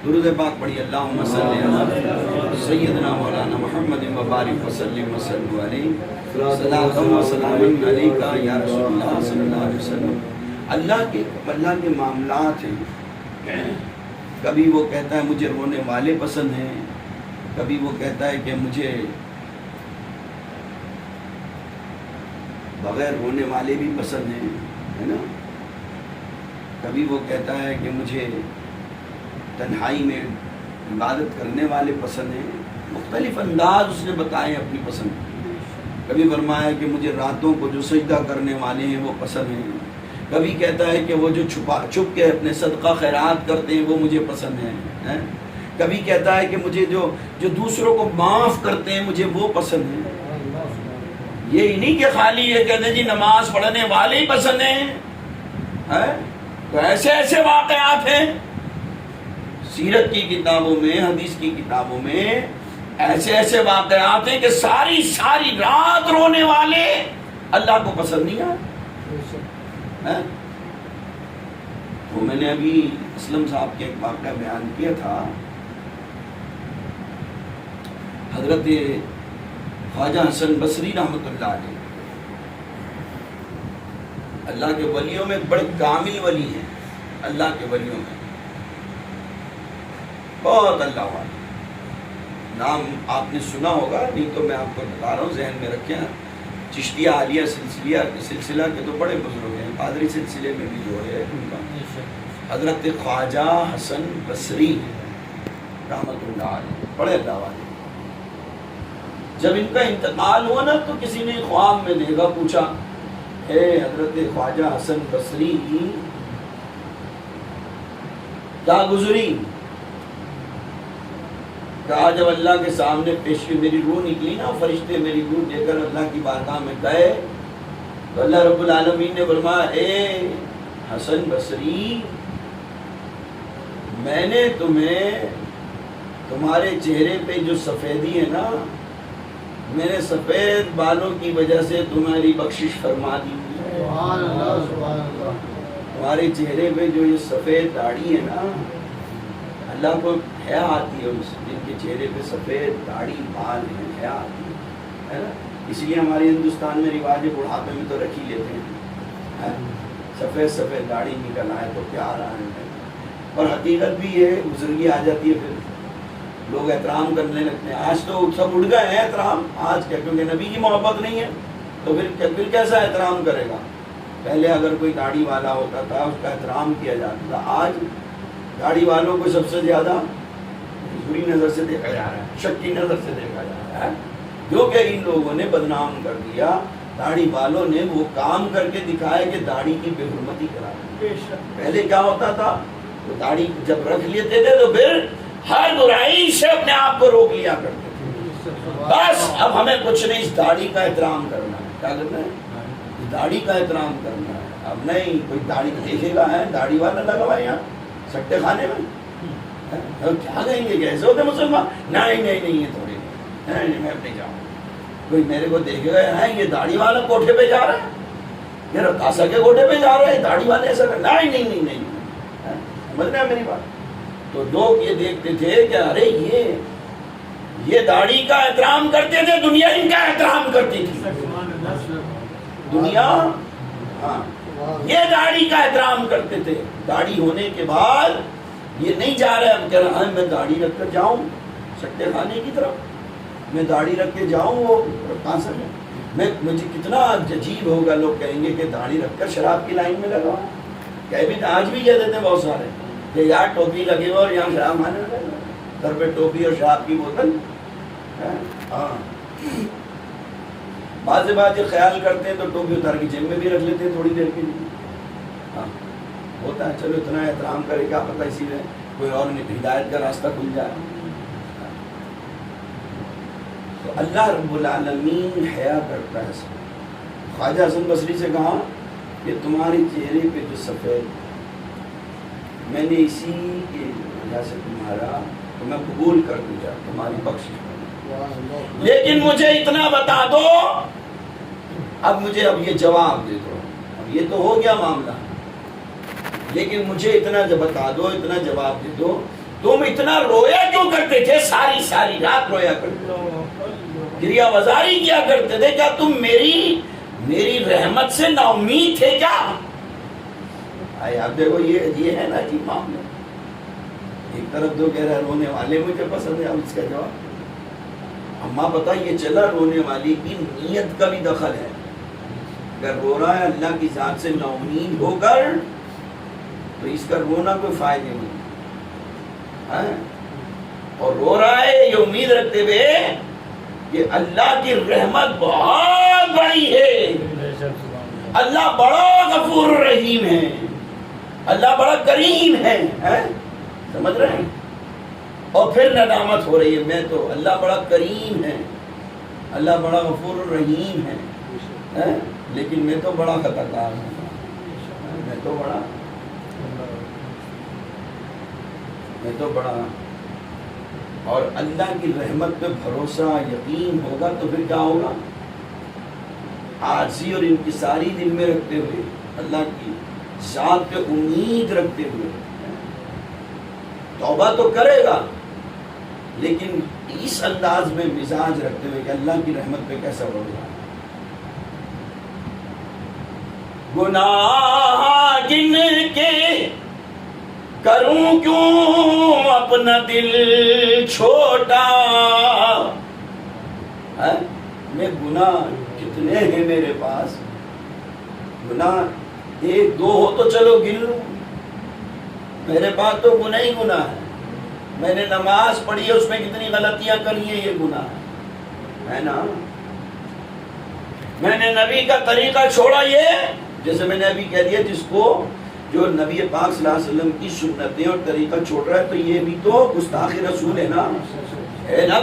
درود پاک پڑھی، اللہم صلی علی سیدنا مولانا محمد وبارک وسلم وسلم علیہ صلاۃ و سلام علیکہ یا رسول اللہ صلی اللہ علیہ وسلم۔ اللہ کے معاملات ہیں، کبھی وہ کہتا ہے مجھے رونے والے پسند ہیں، کبھی وہ کہتا ہے کہ مجھے بغیر رونے والے بھی پسند ہیں، ہے نا، کبھی وہ کہتا ہے کہ مجھے تنہائی میں عبادت کرنے والے پسند ہیں، مختلف انداز اس نے بتائے اپنی پسند، کبھی فرمایا کہ مجھے راتوں کو جو سجدہ کرنے والے ہیں وہ پسند ہیں، کبھی کہتا ہے کہ وہ جو چھپ کے اپنے صدقہ خیرات کرتے ہیں وہ مجھے پسند ہیں، کبھی کہتا ہے کہ مجھے جو دوسروں کو معاف کرتے ہیں مجھے وہ پسند ہیں۔ یہ نہیں کہ خالی یہ کہتے ہیں جی نماز پڑھنے والے ہی پسند ہیں، تو ایسے ایسے واقعات ہیں سیرت کی کتابوں میں، حدیث کی کتابوں میں، ایسے ایسے واقعات ہیں کہ ساری رات رونے والے اللہ کو پسند نہیں آئے۔ تو میں نے ابھی اسلم صاحب کے ایک واقعہ بیان کیا تھا، حضرت خواجہ حسن بصری رحمۃ اللہ علیہ اللہ کے ولیوں میں بڑے کامل ولی ہیں، اللہ کے ولیوں میں بہت اللہ والے، نام آپ نے سنا ہوگا، نہیں تو میں آپ کو بتا رہا ہوں، ذہن میں رکھیں۔ چشتیہ عالیہ سلسلہ کے تو بڑے بزرگ ہیں، قادری سلسلے میں بھی جو ہے ان کا حضرت خواجہ حسن بصری رحمۃ اللہ علیہ، بڑے اللہ والے۔ جب ان کا انتقال ہوا نا تو کسی نے خواب میں دیکھا، پوچھا اے حضرت خواجہ حسن بصری کیا گزری؟ کہا جب اللہ کے سامنے پیش کی میری روح نکلی نا، فرشتے میری روح دے کر اللہ کی بارگاہ میں گئے تو اللہ رب العالمین نے فرمایا اے حسن بصری، میں نے تمہیں تمہارے چہرے پہ جو سفیدی ہے نا، میں نے سفید بالوں کی وجہ سے تمہاری بخشش فرما دی۔ سبحان اللہ سبحان اللہ۔ تمہارے چہرے پہ جو یہ سفید داڑھی ہے نا، اللہ کو حیا آتی ہے ان سے، جن کے چہرے پہ سفید داڑھی بال ہیں، حیا آتی ہے نا۔ اس لیے ہمارے ہندوستان میں رواج بڑھاپے میں تو رکھ ہی لیتے ہیں، سفید داڑھی نکل آئے تو پیار آنے لگے، اور حقیقت بھی یہ بزرگی آ جاتی ہے، پھر لوگ احترام کرنے لگتے ہیں۔ آج تو سب اڑ گئے ہیں احترام، آج کیا، کیونکہ نبی کی محبت نہیں ہے تو پھر کیسا احترام کرے گا؟ پہلے اگر کوئی داڑھی والا ہوتا تھا اس کا احترام کیا جاتا تھا، آج داڑھی والوں کو سب سے زیادہ بری نظر سے دیکھا جا رہا ہے، شک کی نظر سے دیکھا جا رہا ہے، جو کہ ان لوگوں نے بدنام کر دیا۔ داڑھی والوں نے وہ کام کر کے دکھایا کہ داڑھی کی بے حرمتی کرا دی۔ پہلے کیا ہوتا تھا، وہ داڑھی جب رکھ لیتے تھے تو پھر ہر برائی سے اپنے آپ کو روک لیا کرتے تھے۔ بس اب ہمیں کچھ نہیں، اس داڑھی کا احترام کرنا ہے۔ کیا کرنا ہے؟ اس داڑھی کا احترام کرنا ہے۔ اب نہیں کوئی داڑھی دیکھے گا، ہے داڑھی والا لگا ہوا ہے یہاں سٹے خانے میں، کیا کہیں گے کیسے ہوتے مسلمان؟ نہیں یہ تھوڑی نہیں، میں نہیں جاؤں۔ کوئی میرے کو دیکھے گا ہے یہ داڑھی والا کوٹھے پہ جا رہا ہے، یہ رقاصہ کے کوٹھے پہ جا رہا ہے، داڑھی والے ایسا کر، نہیں سمجھ رہے ہیں میری بات؟ تو لوگ یہ دیکھتے تھے کہ ارے یہ داڑھی کا احترام کرتے تھے، دنیا ان کا احترام کرتی تھی، دنیا یہ داڑھی کا احترام کرتے تھے۔ داڑھی ہونے کے بعد یہ نہیں جا رہا ہے، کہہ رہا ہے میں داڑھی رکھ کر جاؤں سٹے خانے کی طرف، میں داڑھی رکھ کے جاؤں، وہ کہاں سے مجھے کتنا عجیب ہوگا، لوگ کہیں گے کہ داڑھی رکھ کر شراب کی لائن میں لگا۔ کہہ بھی آج بھی کہہ دیتے ہیں بہت سارے کہ یار ٹوپی لگے ہوا اور یہاں شراب کھانے لگے، گھر پہ ٹوپی اور شراب کی بوتل۔ ہاں بعض یہ خیال کرتے ہیں تو ٹوپی اتار کے جیب میں بھی رکھ لیتے ہیں تھوڑی دیر کے لیے۔ ہاں ہوتا ہے، چلو اتنا احترام کرے، کیا پتہ اسی میں کوئی اور ہدایت کا راستہ کھل جائے۔ تو اللہ رب العالمین حیا کرتا ہے سب۔ خواجہ حسن بصری سے کہا کہ تمہارے چہرے پہ جو سفید، میں نے اسی کی وجہ سے تمہارا تو میں قبول کر دوں، تمہاری بخشش کروں، لیکن مجھے اتنا بتا دو، اب یہ جواب دے دو، اب یہ تو ہو گیا معاملہ، لیکن مجھے اتنا بتا دو، اتنا جواب دے دو، تم اتنا رویا کیوں کرتے تھے؟ ساری رات رویا کرتے تھے، گریہ وزاری کیا کرتے تھے، کیا تم میری رحمت سے نا امید تھے کیا؟ آپ دیکھو یہ ہے نا جی معاملہ، ایک طرف تو کہہ رہا ہے رونے والے مجھے پسند ہے، اب اس کا جواب اما پتہ یہ چلا رونے والی کی نیت کا بھی دخل ہے، اگر رو رہا ہے اللہ کی ذات سے نا امید ہو کر تو اس کا رونا کوئی فائدہ نہیں، اور رو رہا ہے یہ امید رکھتے ہوئے کہ اللہ کی رحمت بہت بڑی ہے، اللہ بڑا غفور رحیم ہے، اللہ بڑا کریم ہے، سمجھ رہے ہیں؟ اور پھر ندامت ہو رہی ہے، میں تو اللہ بڑا کریم ہے، اللہ بڑا غفور الرحیم ہے، لیکن میں تو بڑا خطا کار ہوں، میں تو بڑا اور اللہ کی رحمت پہ بھروسہ یقین ہوگا تو پھر کیا ہوگا؟ عاجزی اور انکساری دل میں رکھتے ہوئے، اللہ کی ذات پہ امید رکھتے ہوئے توبہ تو کرے گا، لیکن اس انداز میں مزاج رکھتے ہوئے کہ اللہ کی رحمت پہ کیسا ہوگا۔ گناہ گن کے کروں کیوں اپنا دل چھوٹا، میں گناہ کتنے ہیں میرے پاس، گناہ ایک دو ہو تو چلو گن لوں، میرے پاس تو گناہ ہی گناہ ہے، میں نے نماز پڑھی ہے اس میں کتنی غلطیاں کری ہیں، یہ گناہ ہے نا، میں نے نبی کا طریقہ چھوڑا، یہ جیسے میں نے ابھی کہہ دیا جس کو جو نبی پاک صلی اللہ علیہ وسلم کی سنتیں اور طریقہ چھوڑ رہا ہے تو یہ بھی تو گستاخ رسول ہے نا،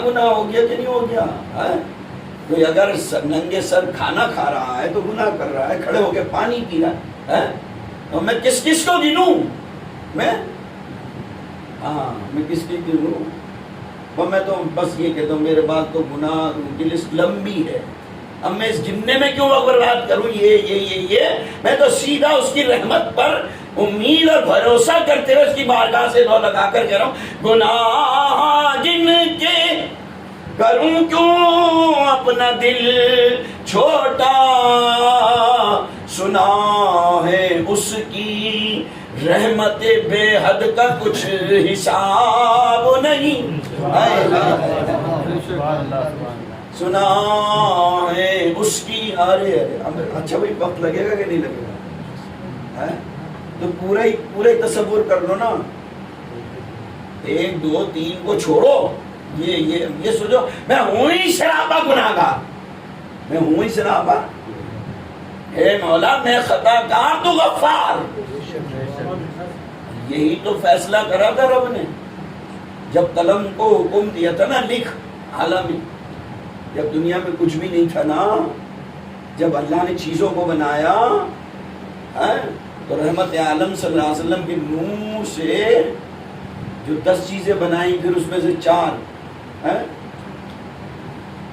گناہ ہو گیا کہ نہیں ہو گیا؟ کوئی اگر ننگے سر کھانا کھا رہا ہے تو گناہ کر رہا ہے، کھڑے ہو کے پانی پی رہا ہے، تو میں کس کس کو گنوں؟ میں کس کی گنوں؟ اور میں تو بس یہ کہتا ہوں میرے بعد تو گناہ کی لسٹ لمبی ہے، اب میں اس گننے میں کیوں برباد کروں؟ یہ میں تو سیدھا اس کی رحمت پر امید اور بھروسہ کرتے ہوئے اس کی بارگاہ سے دو لگا کر کہہ رہا ہوں، گناہ جن کے کروں کیوں اپنا دل چھوٹا، سنا ہے اس کی رحمت بے حد کا کچھ حساب نہیں، سنا ہے اس کی، ارے اچھا بھائی وقت لگے گا کہ نہیں لگے گا؟ تو پورے تصور کر لو نا، ایک دو تین کو چھوڑو، یہ سوچو میں ہوں ہی شرابہ گناہگار، میں ہوں ہی شرابہ، اے مولا میں خطا کار تو غفار، یہی تو فیصلہ کرا تھا رب نے جب قلم کو حکم دیا تھا نا، لکھ عالمی، جب دنیا میں کچھ بھی نہیں تھا نا، جب اللہ نے چیزوں کو بنایا تو رحمت عالم صلی اللہ علیہ وسلم کے نور سے جو 10 چیزیں بنائی، پھر اس میں سے 4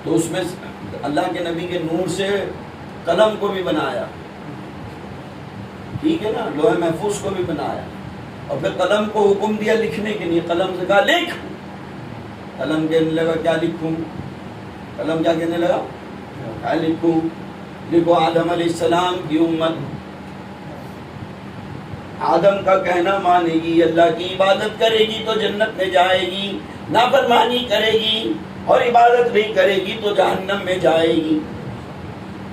تو اس میں اللہ کے نبی کے نور سے قلم کو بھی بنایا، ٹھیک ہے نا، لوح محفوظ کو بھی بنایا، اور پھر قلم کو حکم دیا لکھنے کے لیے، قلم سے کہا لکھ، قلم کہنے لگا کیا لکھوں؟ قلم کیا کہنے لگا؟ کیا لکھوں؟ لکھو آدم علیہ السلام کی امت آدم کا کہنا مانے گی، اللہ کی عبادت کرے گی تو جنت میں جائے گی، نافرمانی کرے گی اور عبادت نہیں کرے گی تو جہنم میں جائے گی۔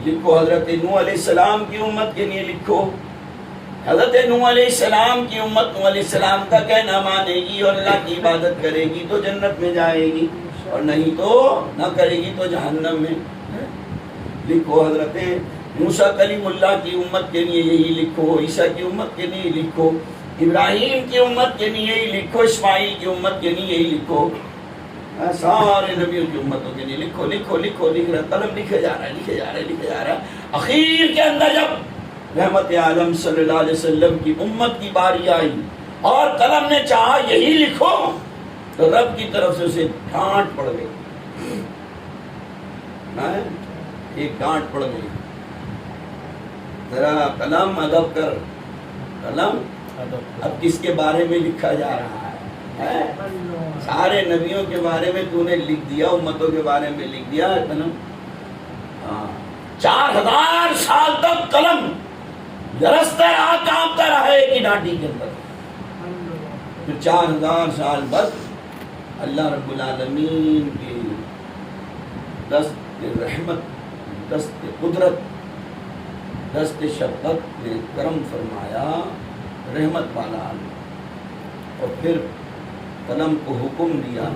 لکھو حضرت نوح علیہ السلام کی امت کے لیے لکھو، حضرت نوح علیہ السلام کی امت نوح علیہ السلام کا کہنا مانے گی اور اللہ کی عبادت کرے گی تو جنت میں جائے گی، اور نہیں تو نہ کرے گی تو جہنم میں۔ لکھو حضرت موسیٰ کلیم اللہ کی امت کے لیے یہی لکھو، عیسیٰ کی امت کے لیے لکھو، ابراہیم کی امت کے لیے یہی لکھو، اسماعیل کی امت کے لیے یہی لکھو، سارے نبیوں کی امتوں کے لیے لکھو لکھو لکھو، لکھ رہا قلم لکھے جا رہا ہے لکھے جا رہا ہے لکھے جا رہا ہے۔ اخیر کے اندر جب رحمت عالم صلی اللہ علیہ وسلم کی امت کی باری آئی اور قلم نے چاہا یہی لکھو تو رب کی طرف سے اسے ڈانٹ پڑ گئی، ایک ڈانٹ پڑ گئی، ذرا قلم ادب کر، قلم اب کس کے بارے میں لکھا جا رہا ہے؟ سارے نبیوں کے بارے میں تو نے لکھ دیا، امتوں کے بارے میں لکھ دیا قلم۔ 4000 سال تک قلم درستا رہا، کانپتا رہا ایک ہی ڈانٹی کے اندر، پھر 4000 سال بعد اللہ رب العالمین کی دست رحمت، دست قدرت، دست شفقت نے کرم فرمایا، رحمت والا، اور پھر قلم کو حکم دیا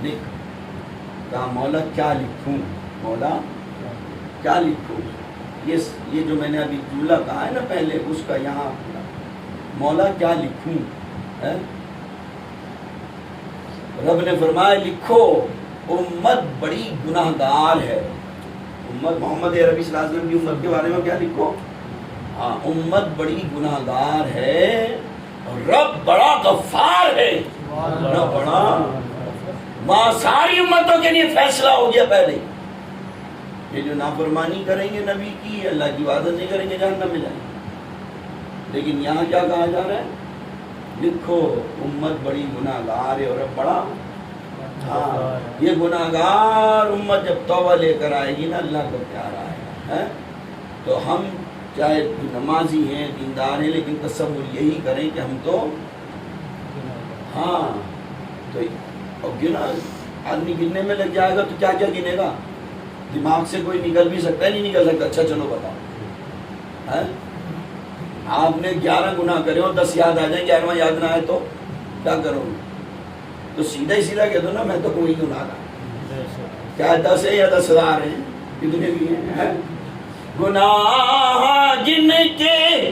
لکھ، کہا مولا کیا لکھوں، مولا کیا لکھوں؟ یہ جو میں نے ابھی جملہ کہا ہے نا پہلے، اس کا یہاں مولا کیا لکھوں ہے؟ رب نے فرمایا لکھو امت بڑی گناہ گار ہے. امت محمد عربی صلی اللہ علیہ وسلم کی امت کے بارے میں کیا لکھو؟ ہاں، امت بڑی گناہ گار ہے اور رب بڑا غفار ہے. رب بڑا، وہاں ساری امتوں کے لیے فیصلہ ہو گیا پہلے. یہ جو نافرمانی کریں گے نبی کی، اللہ کی عبادت نہیں کریں گے، جہنم میں جائیں گے. لیکن یہاں کیا کہا جا رہا ہے؟ لکھو امت بڑی گناہ گار ہے اور اب بڑا. ہاں، یہ گناہ گار امت جب توبہ لے کر آئے گی نا، اللہ کو پیار آئے گا. تو ہم چاہے نمازی ہیں، دیندار ہیں، لیکن تصور یہی کریں کہ ہم تو ہاں تو گناہ آدمی گننے میں لگ جائے گا تو کیا کیا گنے گا؟ دماغ سے کوئی نکل بھی سکتا ہے، نہیں نکل سکتا. اچھا چلو بتاؤ، آپ نے 11 گناہ کرے ہو، 10 یاد آ جائیں، 11واں یاد نہ آئے تو کیا کرو گے؟ تو سیدھا ہی سیدھا کہہ دو نا میں تو کوئی گناہ گار. کیا 10 ہے یا 10,000 ہیں؟ کتنے بھی ہیں؟ گناہ جن کے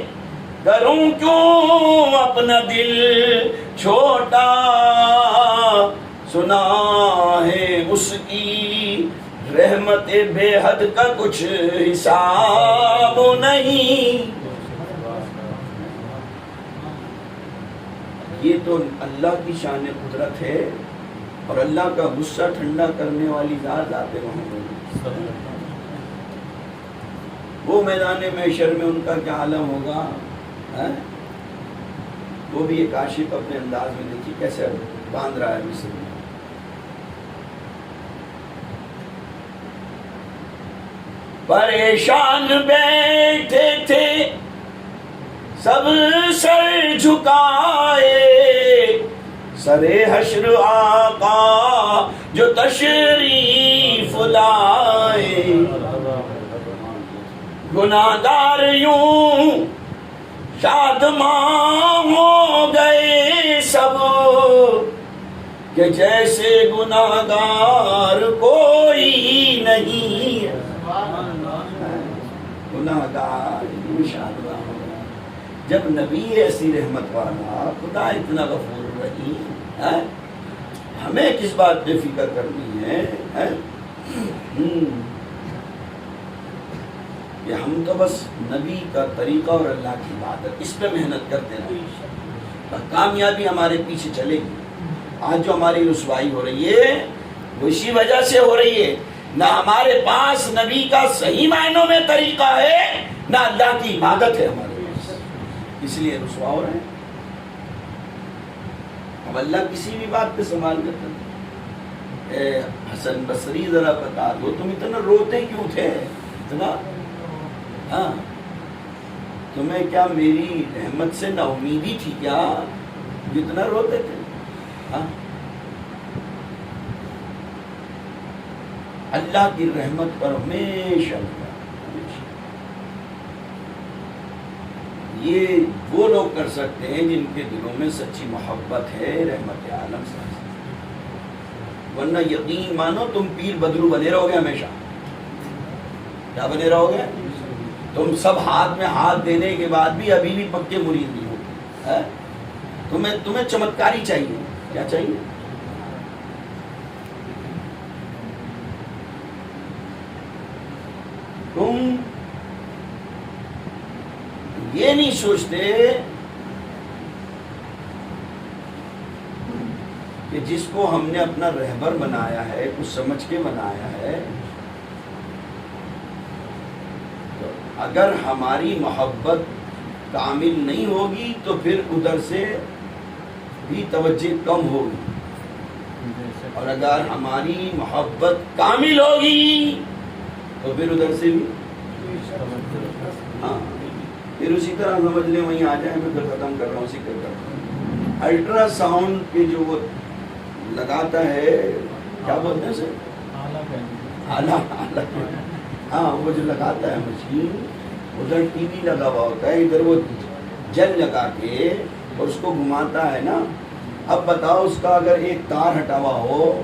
کروں کیوں اپنا دل چھوٹا، سنا ہے اس کی رحمت بے حد کا کچھ حساب نہیں. یہ تو اللہ کی شان قدرت ہے اور اللہ کا غصہ ٹھنڈا کرنے والی ذات ذات محمد. وہ میدان محشر میں ان کا کیا عالم ہوگا؟ وہ بھی ایک عاشق اپنے انداز میں دیکھیے کیسے باندھ رہا ہے مصر میں. پریشان بیٹھے تھے سب سر جھکائے، سر حشر آقا جو تشریف لائے. گناہگار یوں شادماں ہو گئے سب کہ جیسے گناہگار کوئی نہیں. گناہگار یوں شادماں ہو گئے. جب نبی ایسی رحمت والا، خدا اتنا غفور رحیم، ہمیں کس بات پہ فکر کرنی ہے؟ کہ ہم تو بس نبی کا طریقہ اور اللہ کی عبادت اس پہ محنت کرتے رہیں، کامیابی ہمارے پیچھے چلے گی. آج جو ہماری رسوائی ہو رہی ہے وہ اسی وجہ سے ہو رہی ہے، نہ ہمارے پاس نبی کا صحیح معنوں میں طریقہ ہے، نہ اللہ کی عبادت ہے ہمارے پاس، اس لیے رسوا ہو رہے ہیں. اب اللہ کسی بھی بات پہ سوال کرتا ہے. اے حسن بصری ذرا بتا دو تم اتنا روتے کیوں تھے؟ اتنا ہاں تمہیں کیا میری رحمت سے نا امیدی تھی کیا جتنا روتے تھے؟ ہاں، اللہ کی رحمت پر ہمیشہ یہ وہ لوگ کر سکتے ہیں جن کے دلوں میں سچی محبت ہے رحمت عالم سے. ورنہ یقین مانو تم پیر بدرو بنے رہو گے ہمیشہ. کیا بنے رہو گے؟ تم سب ہاتھ میں ہاتھ دینے کے بعد بھی ابھی بھی پکے مرید نہیں ہوتے. تمہیں چمتکاری چاہیے. کیا چاہیے؟ تم یہ نہیں سوچتے کہ جس کو ہم نے اپنا رہبر بنایا ہے، کچھ سمجھ کے بنایا ہے، تو اگر ہماری محبت کامل نہیں ہوگی تو پھر ادھر سے بھی توجہ کم ہوگی، اور اگر ہماری محبت کامل ہوگی تو پھر ادھر سے بھی ہاں پھر اسی طرح سمجھ لیں وہیں آ جائیں. میں پھر ختم کر رہا ہوں، ذکر کرتا ہوں. الٹرا ساؤنڈ کے جو وہ لگاتا ہے، کیا بولتے ہیں اسے؟ ہاں، وہ جو لگاتا ہے مشین، ادھر ٹی وی لگا ہوا ہوتا ہے، ادھر وہ جل لگا کے اور اس کو گھماتا ہے نا. اب بتاؤ اس کا اگر ایک تار ہٹا ہوا ہو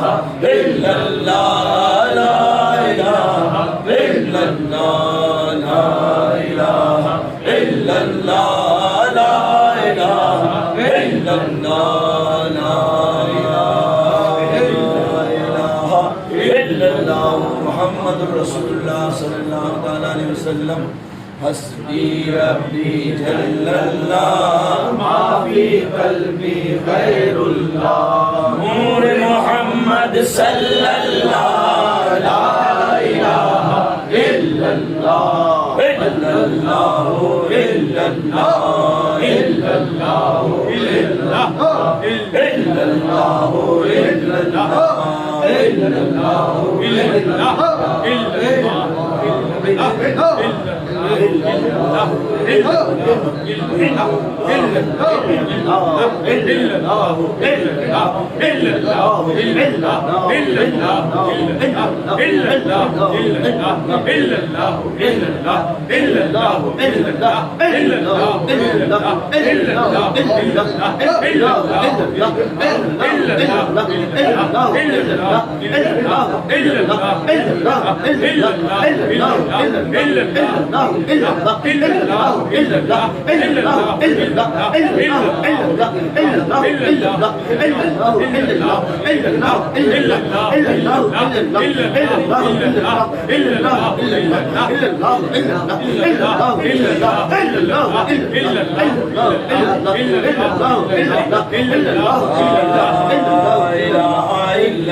اللہ لا الہ الا اللہ لا الہ الا اللہ لا الہ الا اللہ محمد رسول اللہ صلی اللہ علیہ وسلم حسبی ربی جل اللہ ما فی قلبی غیر اللہ نور محمد صلی اللہ لا الہ الا اللہ الا اللہ الا اللہ الا اللہ الا اللہ الا اللہ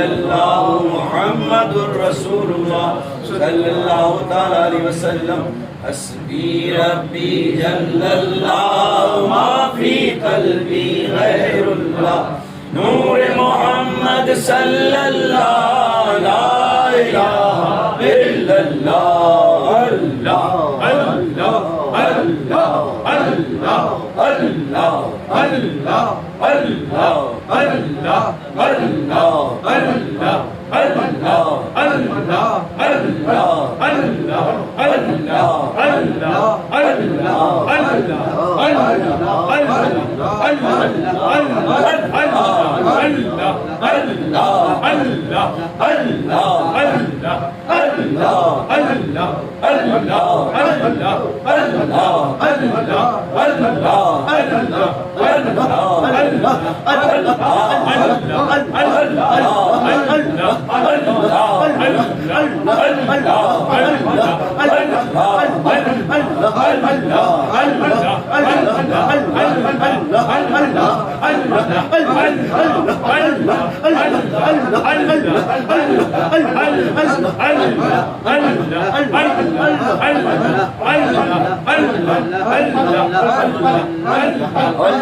الا محمد رسول اللہ صلی اللہ تعالی علیہ وسلم حسبی ربی جل اللہ ما فی قلبی غیر اللہ نور محمد صلی اللہ لا الہ الا اللہ اللہ اللہ اللہ اللہ اللہ اللہ اللہ اللہ اللہ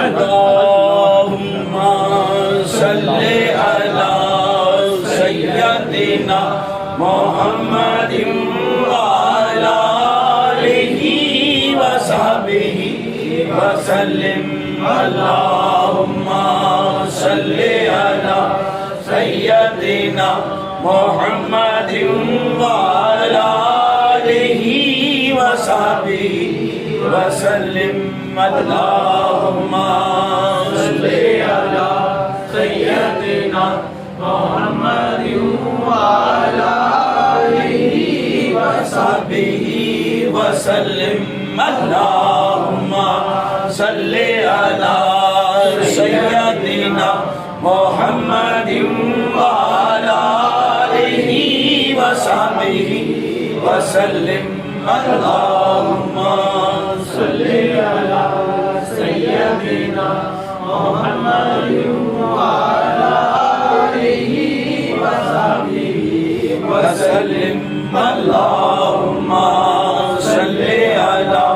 اللهم صل على سيدنا محمد وعلى آله وصحبه وسلم اللهم صل على سيدنا محمد وعلى آله وصحبه وسلم اللهم صل على سيدنا محمد وعلى آله وصحبه وسلم اللهم صل على سيدنا محمد وعلى آله وصحبه وسلم اللهم صل على سيدنا محمد وعلى آله وصحبه وسلم اللهم صل على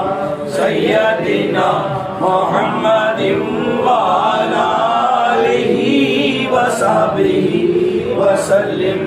سيدنا محمد وعلى آله وصحبه وسلم